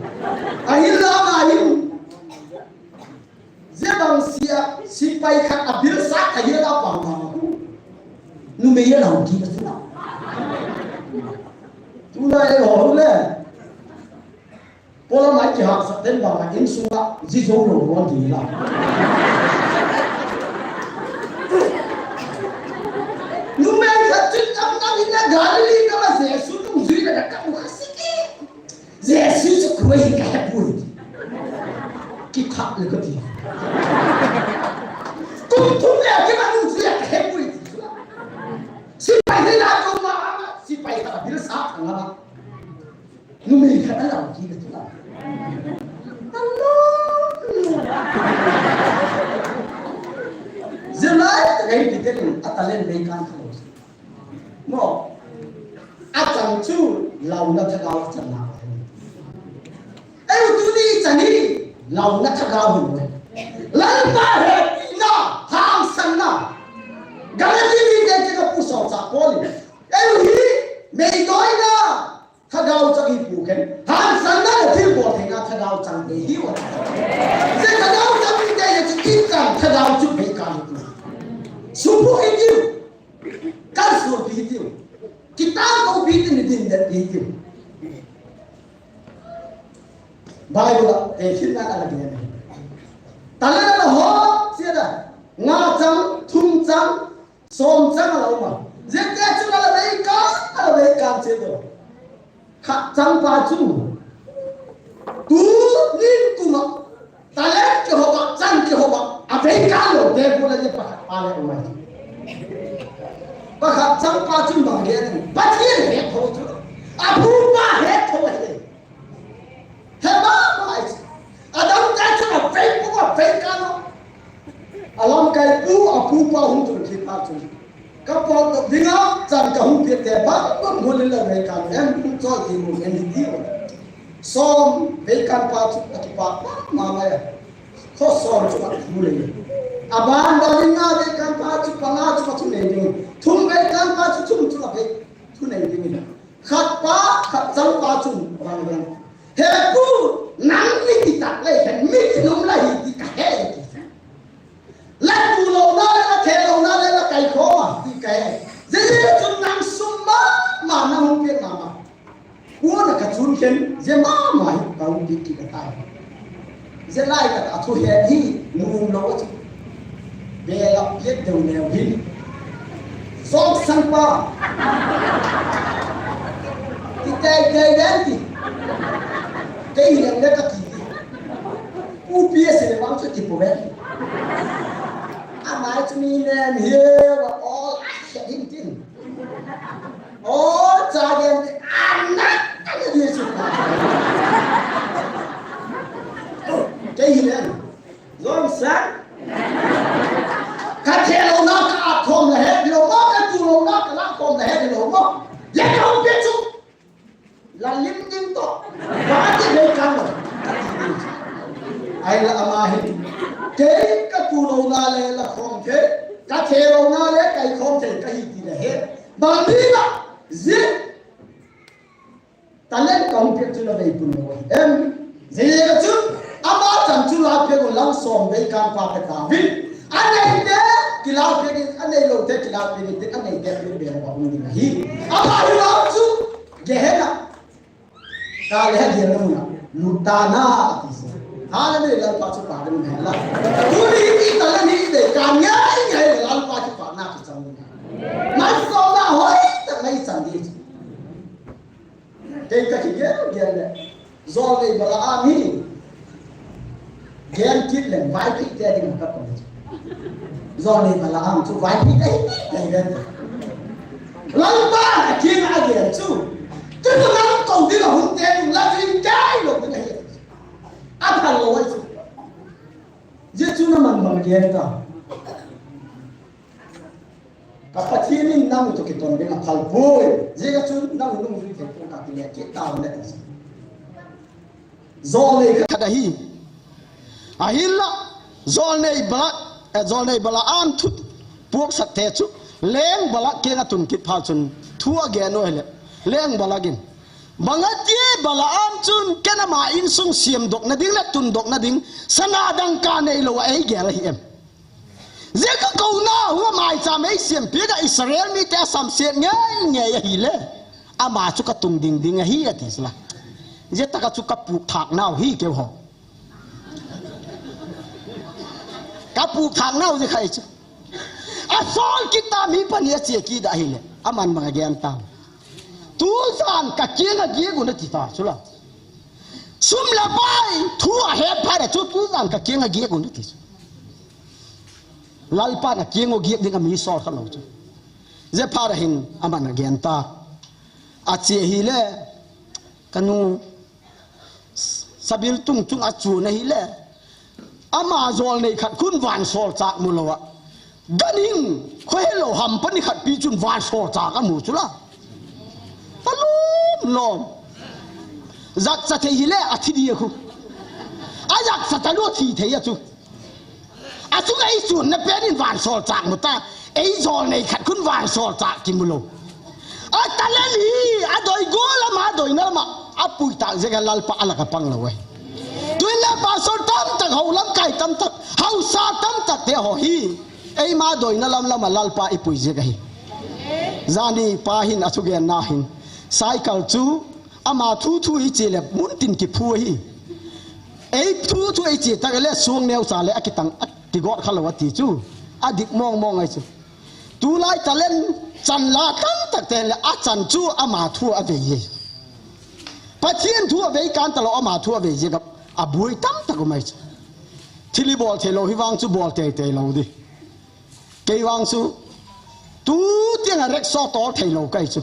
akhir lama akhir zebang si pai kat abil sak akhir apa nu meya lau kita tu lah orang le pola mai ki hak sak den ba in suwa ji zo lo ron di la nu me sa chin am na ina galili ka ma se su tu zui da ka mu khasiki ze su su ko hi ka pu ki thak le ka ti tu le ke ma nu zui ka pu si pai de la ko ma si pai ka bil sa ka la nu me ka la ki ka tu la Zelai terkait dengan atalen berikan terus. Mo, acang cu lau nak kagau cana. Tu ni cani lau nak kagau ni. Lalpa hepina ham sana. Galati ni dia kita pusau sapoli. Hi meidoi na kagau cagi bukan. Ham sana til bol tengah kagau cang behi wa. Se kagau cang ni dia yang cikan kagau cu berikan itu. Subuh itu, kan subuh itu, kita mau bikin di dalam itu. Bible, kita nak lagi ni. Talan ada hot, siapa? Ngacang, tungcang, somcang ada apa? Jika cuma ada ikan siapa? khát trăng ba chú tú nín cùng ta lấy cái hộp bạc trăng cái hộp bạc à phải cá lẩu để cô lấy cái bạc ba lấy ông này bác khát trăng ba chú mà cái này bắt thiên hết thôi chú à phu ba hết thôi hết ba mai à đâu ra cho nó phải cũng là phải cá lẩu à làm cái phu ba không được thì ba chú các con đi ngáo chẳng cả không biết để bắt muốn lên là ngày càng em cũng cho thì một cái gì đó xóm về căn pa chút là pa mà mày khó xóm chút là thu lên à bạn đó đi ngáo về căn pa chút thu lên đi thùng về căn pa chút là về thu lên đi khát pa khát trăng pa chút bằng bằng hệ cú nắng đi tạt lấy hình mít nôm lấy đi cả hệ lấy cú lâu đó là thế lâu đó là cái khó đi cái dễ chúng nắng sum mà nắng không biết mà cua là cái chun khen dễ mà mày tao không biết cái tai dễ lại cái thu hệ đi nung lâu chứ về là biết đầu nẻo đi song sang pa cái đấy thì cái hiện đấy cái gì u bia sẽ làm cho tipo vậy I might mean and here all anything. All giant I'm not going to cái gì này rồi sáng cái theo lâu nó cả thôn là hết lâu nó cái tu lâu nó cái lá thôn là hết lâu nó lấy không biết chú là lim dim to và cái này căng rồi ai là mà hình cái tu lâu na lên là không thế cái theo lâu na lên cái không thể cái gì là hết bằng đi là giết ta lên công việc chú là về tu lâu em gì cái chú ama chẳng chú là cái lăng xóm về can pa cái ta vì anh này thế cái lao cái anh này lâu thế cái lao cái anh này thế cái bề vào mình là hi ama cái lao chú cái hết à ta lấy gì là lutana हाँ ना लाल पाँच पार्ट में है ला तू नहीं इतना नहीं दे कान्या ही है लाल पाँच पार्ट ना कुछ समझ नहीं मैं सोना हो तो नहीं समझी एक का क्या क्या है जोर ले बला आमी ज्ञान कित ले वाई कित क्या दिन का कौन जोर ले बला आम तू वाई कित नहीं है लाल पाँच किन आ गया तू तो लाल कौन दिन हम तेरे लाल दिन क्या लोग नहीं áp hành lỗi giết chú nó bằng kia ta các phát thiên linh năng của cái tuần bên là thằng vui giết các chú năng của nông dân phải cũng cả cái kia tao này do này cái đấy à hin là do này bala an thut buộc sạch thế chú lên bala kia là tuần kịp phá chun thua ghe nói lệ lên bala gin Bangati balaan chun kena ma in sung siam dok na ding la tun dok na ding sana dang ka nei lo ai gel hi em je ka ko na hu mai cha mai siam pi ga Israel mi ta sam se nge hi le ama chu ka tung ding ding hi ati sla je ta ka chu ka pu thak nau hi ke ho ka pu thak nau je khai chu a sol kita mi pania che ki da hi le aman ma gen ta tu san ka chienga gie gu na ti ta chula sum la bai thu a he pha da chu tu san ka chienga gie gu na ti lal pa na chiengo gie ding mi so kha lo chu je pha da hin aman gen ta a che hi le kanu sabil tung tung a chu na hi le ama zol nei khat kun wan sol chak mu lo wa ganing khoi lo ham pa ni khat pi chun wan sol chak a mu chula lom zat sa the hile athi di khu ajak sa ta lo thi the ya chu asu ai chu na pe din van sol chak mu ta ei zol nei khat kun van sol chak ki mu lo a ta le li a doi go la ma doi na ma a pui ta je ga lal pa ala ka pang lo we tu la pa sol tam tak ho lam kai tam tak hau sa tam tak te ho hi ei ma doi na lam lal pa i pui je ga hi zani pa hin asu ge na hin cycle chu ama thu hi che le mun tin ki phu hi ei thu ei che ta le suang neu sa le akitang ti go khalawa ti chu adik mong ai chu tu lai talen chan la tam tak te le a chan chu ama thu a ve ye pathian thua ve kan talo ama thua ve je gap abui tam takumai thili bol thelo hi wang chu bol te te lo di ke wang chu tu tiang a rek so to thelo kai chu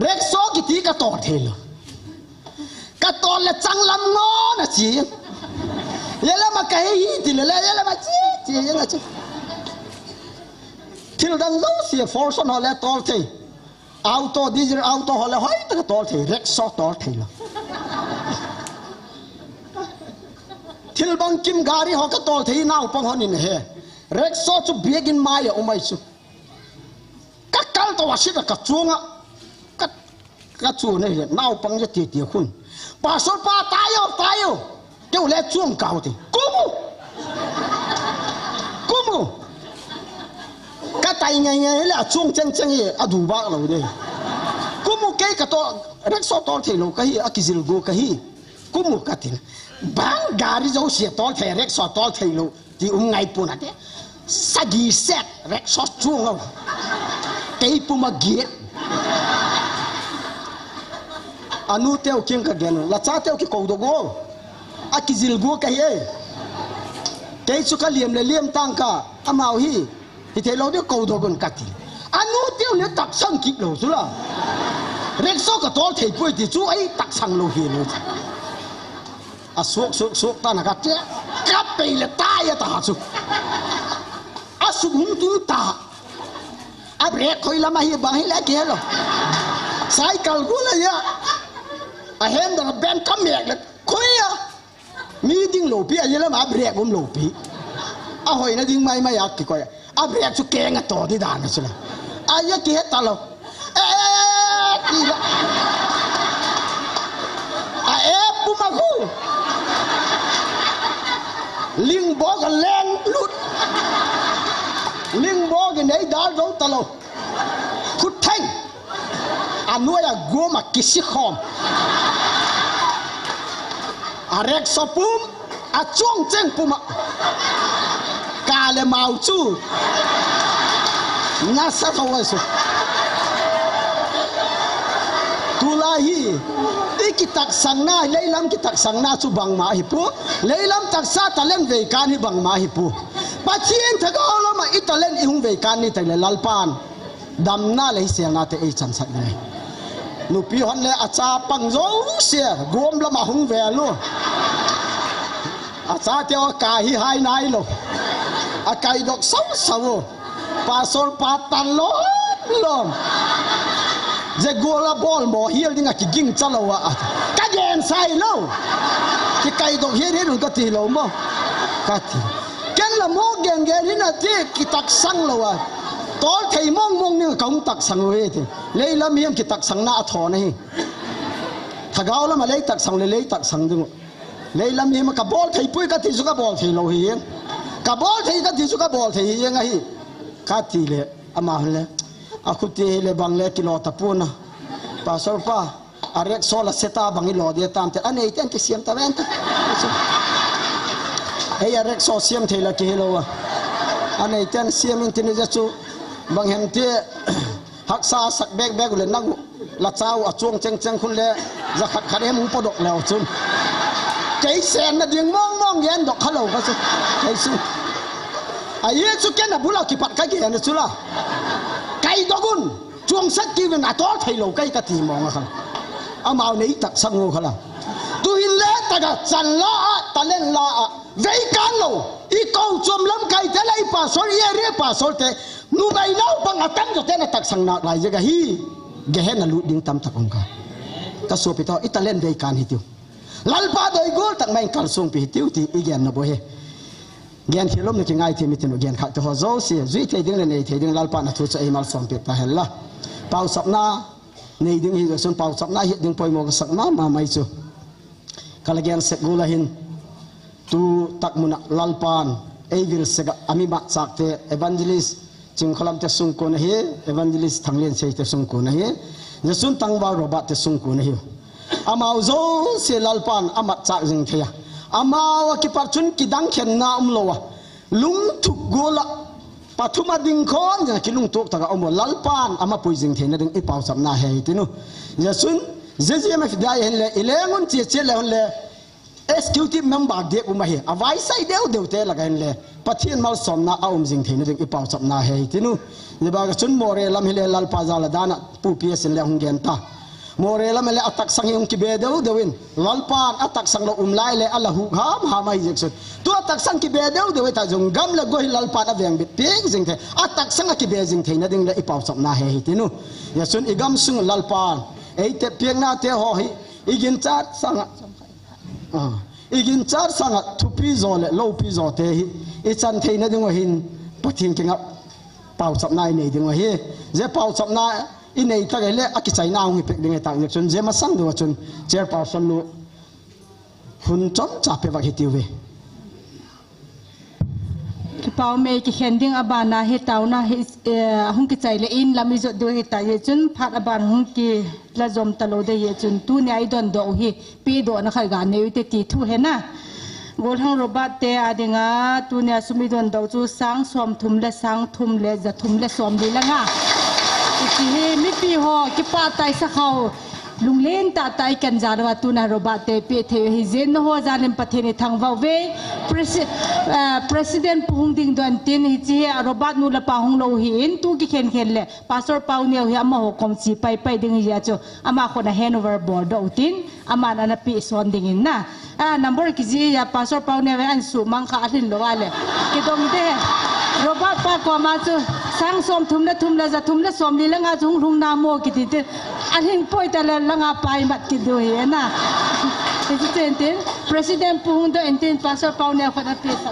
rek so ki ti ka to thelo ka to le chang lam ngo na chi yela ma kai hi ti le yela ma chi yela chi thil dang zo si force no le to thei auto diesel auto hole hoi ta to thei rek so to thelo thil bang kim gari ho ka tol thei nau pang honin he rek so chu biegin mai umai chu ka kal to wasit ka chunga ka chu ne he nau pang je ti ti khun pa so pa tayo keu le chung kau ti kumu ka tai ngai le chung cheng cheng ye adu ba lo de kumu ke ka to rek so tol thei lo ka hi akizil go ka hi kumu ka tin bang gari zo sia tol thei rek so tol thei lo ti ngai pu na te sagi set rek so chung lo tei pu ma giet anu teo king ka gen la cha teo ki ko do go akizil go ka ye tei su ka liam tang ka amau hi thei lo de ko do gon ka ti anu teo le tak sang ki lo su la rek so ka tol thei pu ti chu ai tak sang lo hi lo a suok ta na ka te ka pe le ta ya ta su a su hum tu ta a brek khoi la ma hi bang hi la ke lo cycle gu la ya a hen da ben kam mek le khoi ya mi ding lo pi a ye la ma brek gum lo pi a hoi na ding mai mai ya ki ko ya a brek chu ke nga to di da na su la a ya ke ta lo ki la a pu ma gu ling bo ga len lut ling bo ga nei da zo ta lo khut thang anuya go ma kisi khom arek sopum a chong cheng puma ka le mau chu na sa thawai su tulahi ikitak sangna leilam kitak sangna chu bang ma hi pu leilam tak sa talen ve kan hi bang ma hi pu pathian thagolo ma italen i hung ve kan ni tele lalpan damna le sianga te ei chan sat nei nupi hon le acha pang zo sia gom la ma hung ve lo acha te ka hi hai nai lo akai dok sau sau pasol patan lo je gola bol mo hiel dinga ki ging chalowa ka gen sai lo ki kai dok hi re ka ti lo mo ka ti ken la mo gen gen hina ti ki tak sang lo wa tol thei mong ni kaung tak sang we ti leila miam ki tak sang na tho na hi thagaw la ma le tak sang le tak sang du leila miam ka bol thei pui ka ti su ka bol thei lo hi ka bol thei ka ti su ka bol thei hi nga hi ka ti le ama le aku ti le bang le kilo tapuna pasal pa arek sola seta bangi lo dia tam te ane iten ki siam ta venta hey arek so siam thela ki hello ane iten siam tin ja chu bang hem te haksa sak bek bek le nang la chau a chuang cheng cheng khun le za khat khat hem po dok lew chun kai sen na ding mong yen dok khalo ka chu kai su aye chu ken na bula ki pat ka ki na chu la kai dogun chuang sat ki na to thai lo kai ka ti mong khan amao nei tak sango khala tu hin le ta ga chan la ta len la vei kan lo i ko chom lam kai te lai pa sol ye re pa sol te nu bai nau bang atang jo te na tak sang na lai je ga hi ge he na lu ding tam takong ka so pi to i ta len vei kan hi tiu lal pa doi gol tak mai kal sung pi tiu ti i gen na bo he gen khilom ni ngai thi mi tin gen kha to ho zo si zui the ding le nei the ding lal pa na thu cha emal som pi ta hella pau sapna nei ding hi sun pau sapna hi ding poi mo ka sakna ma mai chu kalagian sek gula hin tu tak muna lalpan evil sega ami ba sakte evangelist ching khalam te sung ko na hi evangelist thanglen sei te sung ko na hi je sun tang ba ro ba te sung ko na hi amao zo se lalpan amat chak jing thia amao ki par chun ki dang khen na umlowa lung thuk gola pathuma ding khon ja ki lung tok ta ga omo lalpan ama pui jing thena ding i pau sam na he tinu je sun JGM fidai hen le ilengun che le hon le executive member de umahi avai sai deu te la hen le pathian mal somna aum jing thein ding ipau chapna he tinu le ba ga chun more lam hele lal pa jala dana pu ps le hung gen ta more lam le atak sang yung ki be deu dewin lal pa atak sang lo umlai le alahu ha mai jek tu atak sang ki be deu ta jong gam le go lal pa na veng bit ping jing the atak sang ki be jing thein ding le ipau chapna he tinu ya chun igam sung lal pa ei te piang na te ho hi igin chat sang igin char sanga thupi zo le lo pi zo te hi I chan theina ding hin pathin kinga pau chap nai nei ding hi je pau chap na I nei ta le aki chai na ngi pek ding ta chun je ma sang do chun chair person nu hun chom cha pe wa hi ti we ki pau me ki khending abana he tauna he hung ki chai le in lami zo do he ta ye chun phat aban hung ki la zom talo de ye chun tu ne ai don do hi pi do na khai ga ne te ti thu he na gol hang robat te adinga tu ne sumi don do chu sang som thum le sang thum le za thum le som li la nga ki he mi pi ho ki pa tai sa khau lunglen ta tai kan jarwa tu na robat te pe the hi zen ho zalim pathene thang wa we president puhung ding don tin hi chi robat nu la pa hung lo hi in tu ki khen le pastor pau ne hi ama ho kom chi pai ding hi cho ama ko na handover board do tin ama na pi son ding in na number ki ji ya pastor pau ne an su mang kha athin lo wale ki dong de robat pa ko ma chu sang som thum la za thum la som li la nga chung lung na mo ki ti athin poi ta la nga pai mat ki do hi na president president puhung do entin pastor pau ne khana pi sa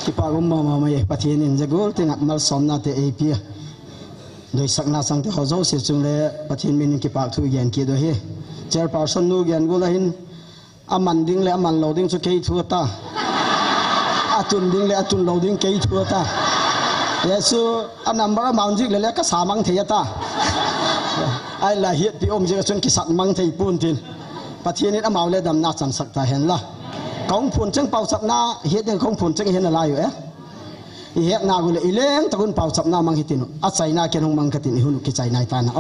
ki pa gum ma mai pathin in jagol te ngat mal som na te ap doi sakna sang te hozo se chung le pathin min ki pa thu gen ki do he chair person nu gen go la hin aman ding le aman loading chu ke thu ta atun ding le atun loading ke thu ta yesu a number amount jik le ka samang the ta ai la hiat pi om je chun ki sak mang thei pun tin pathian in amau le dam na chan sak ta hen la kong phun chang pau sak na hiat ding kong phun chang hen la yu I hek na gu le ileng takun pau chap na mang hitin a chai na ken hong mang katin hun ki chai nai ta na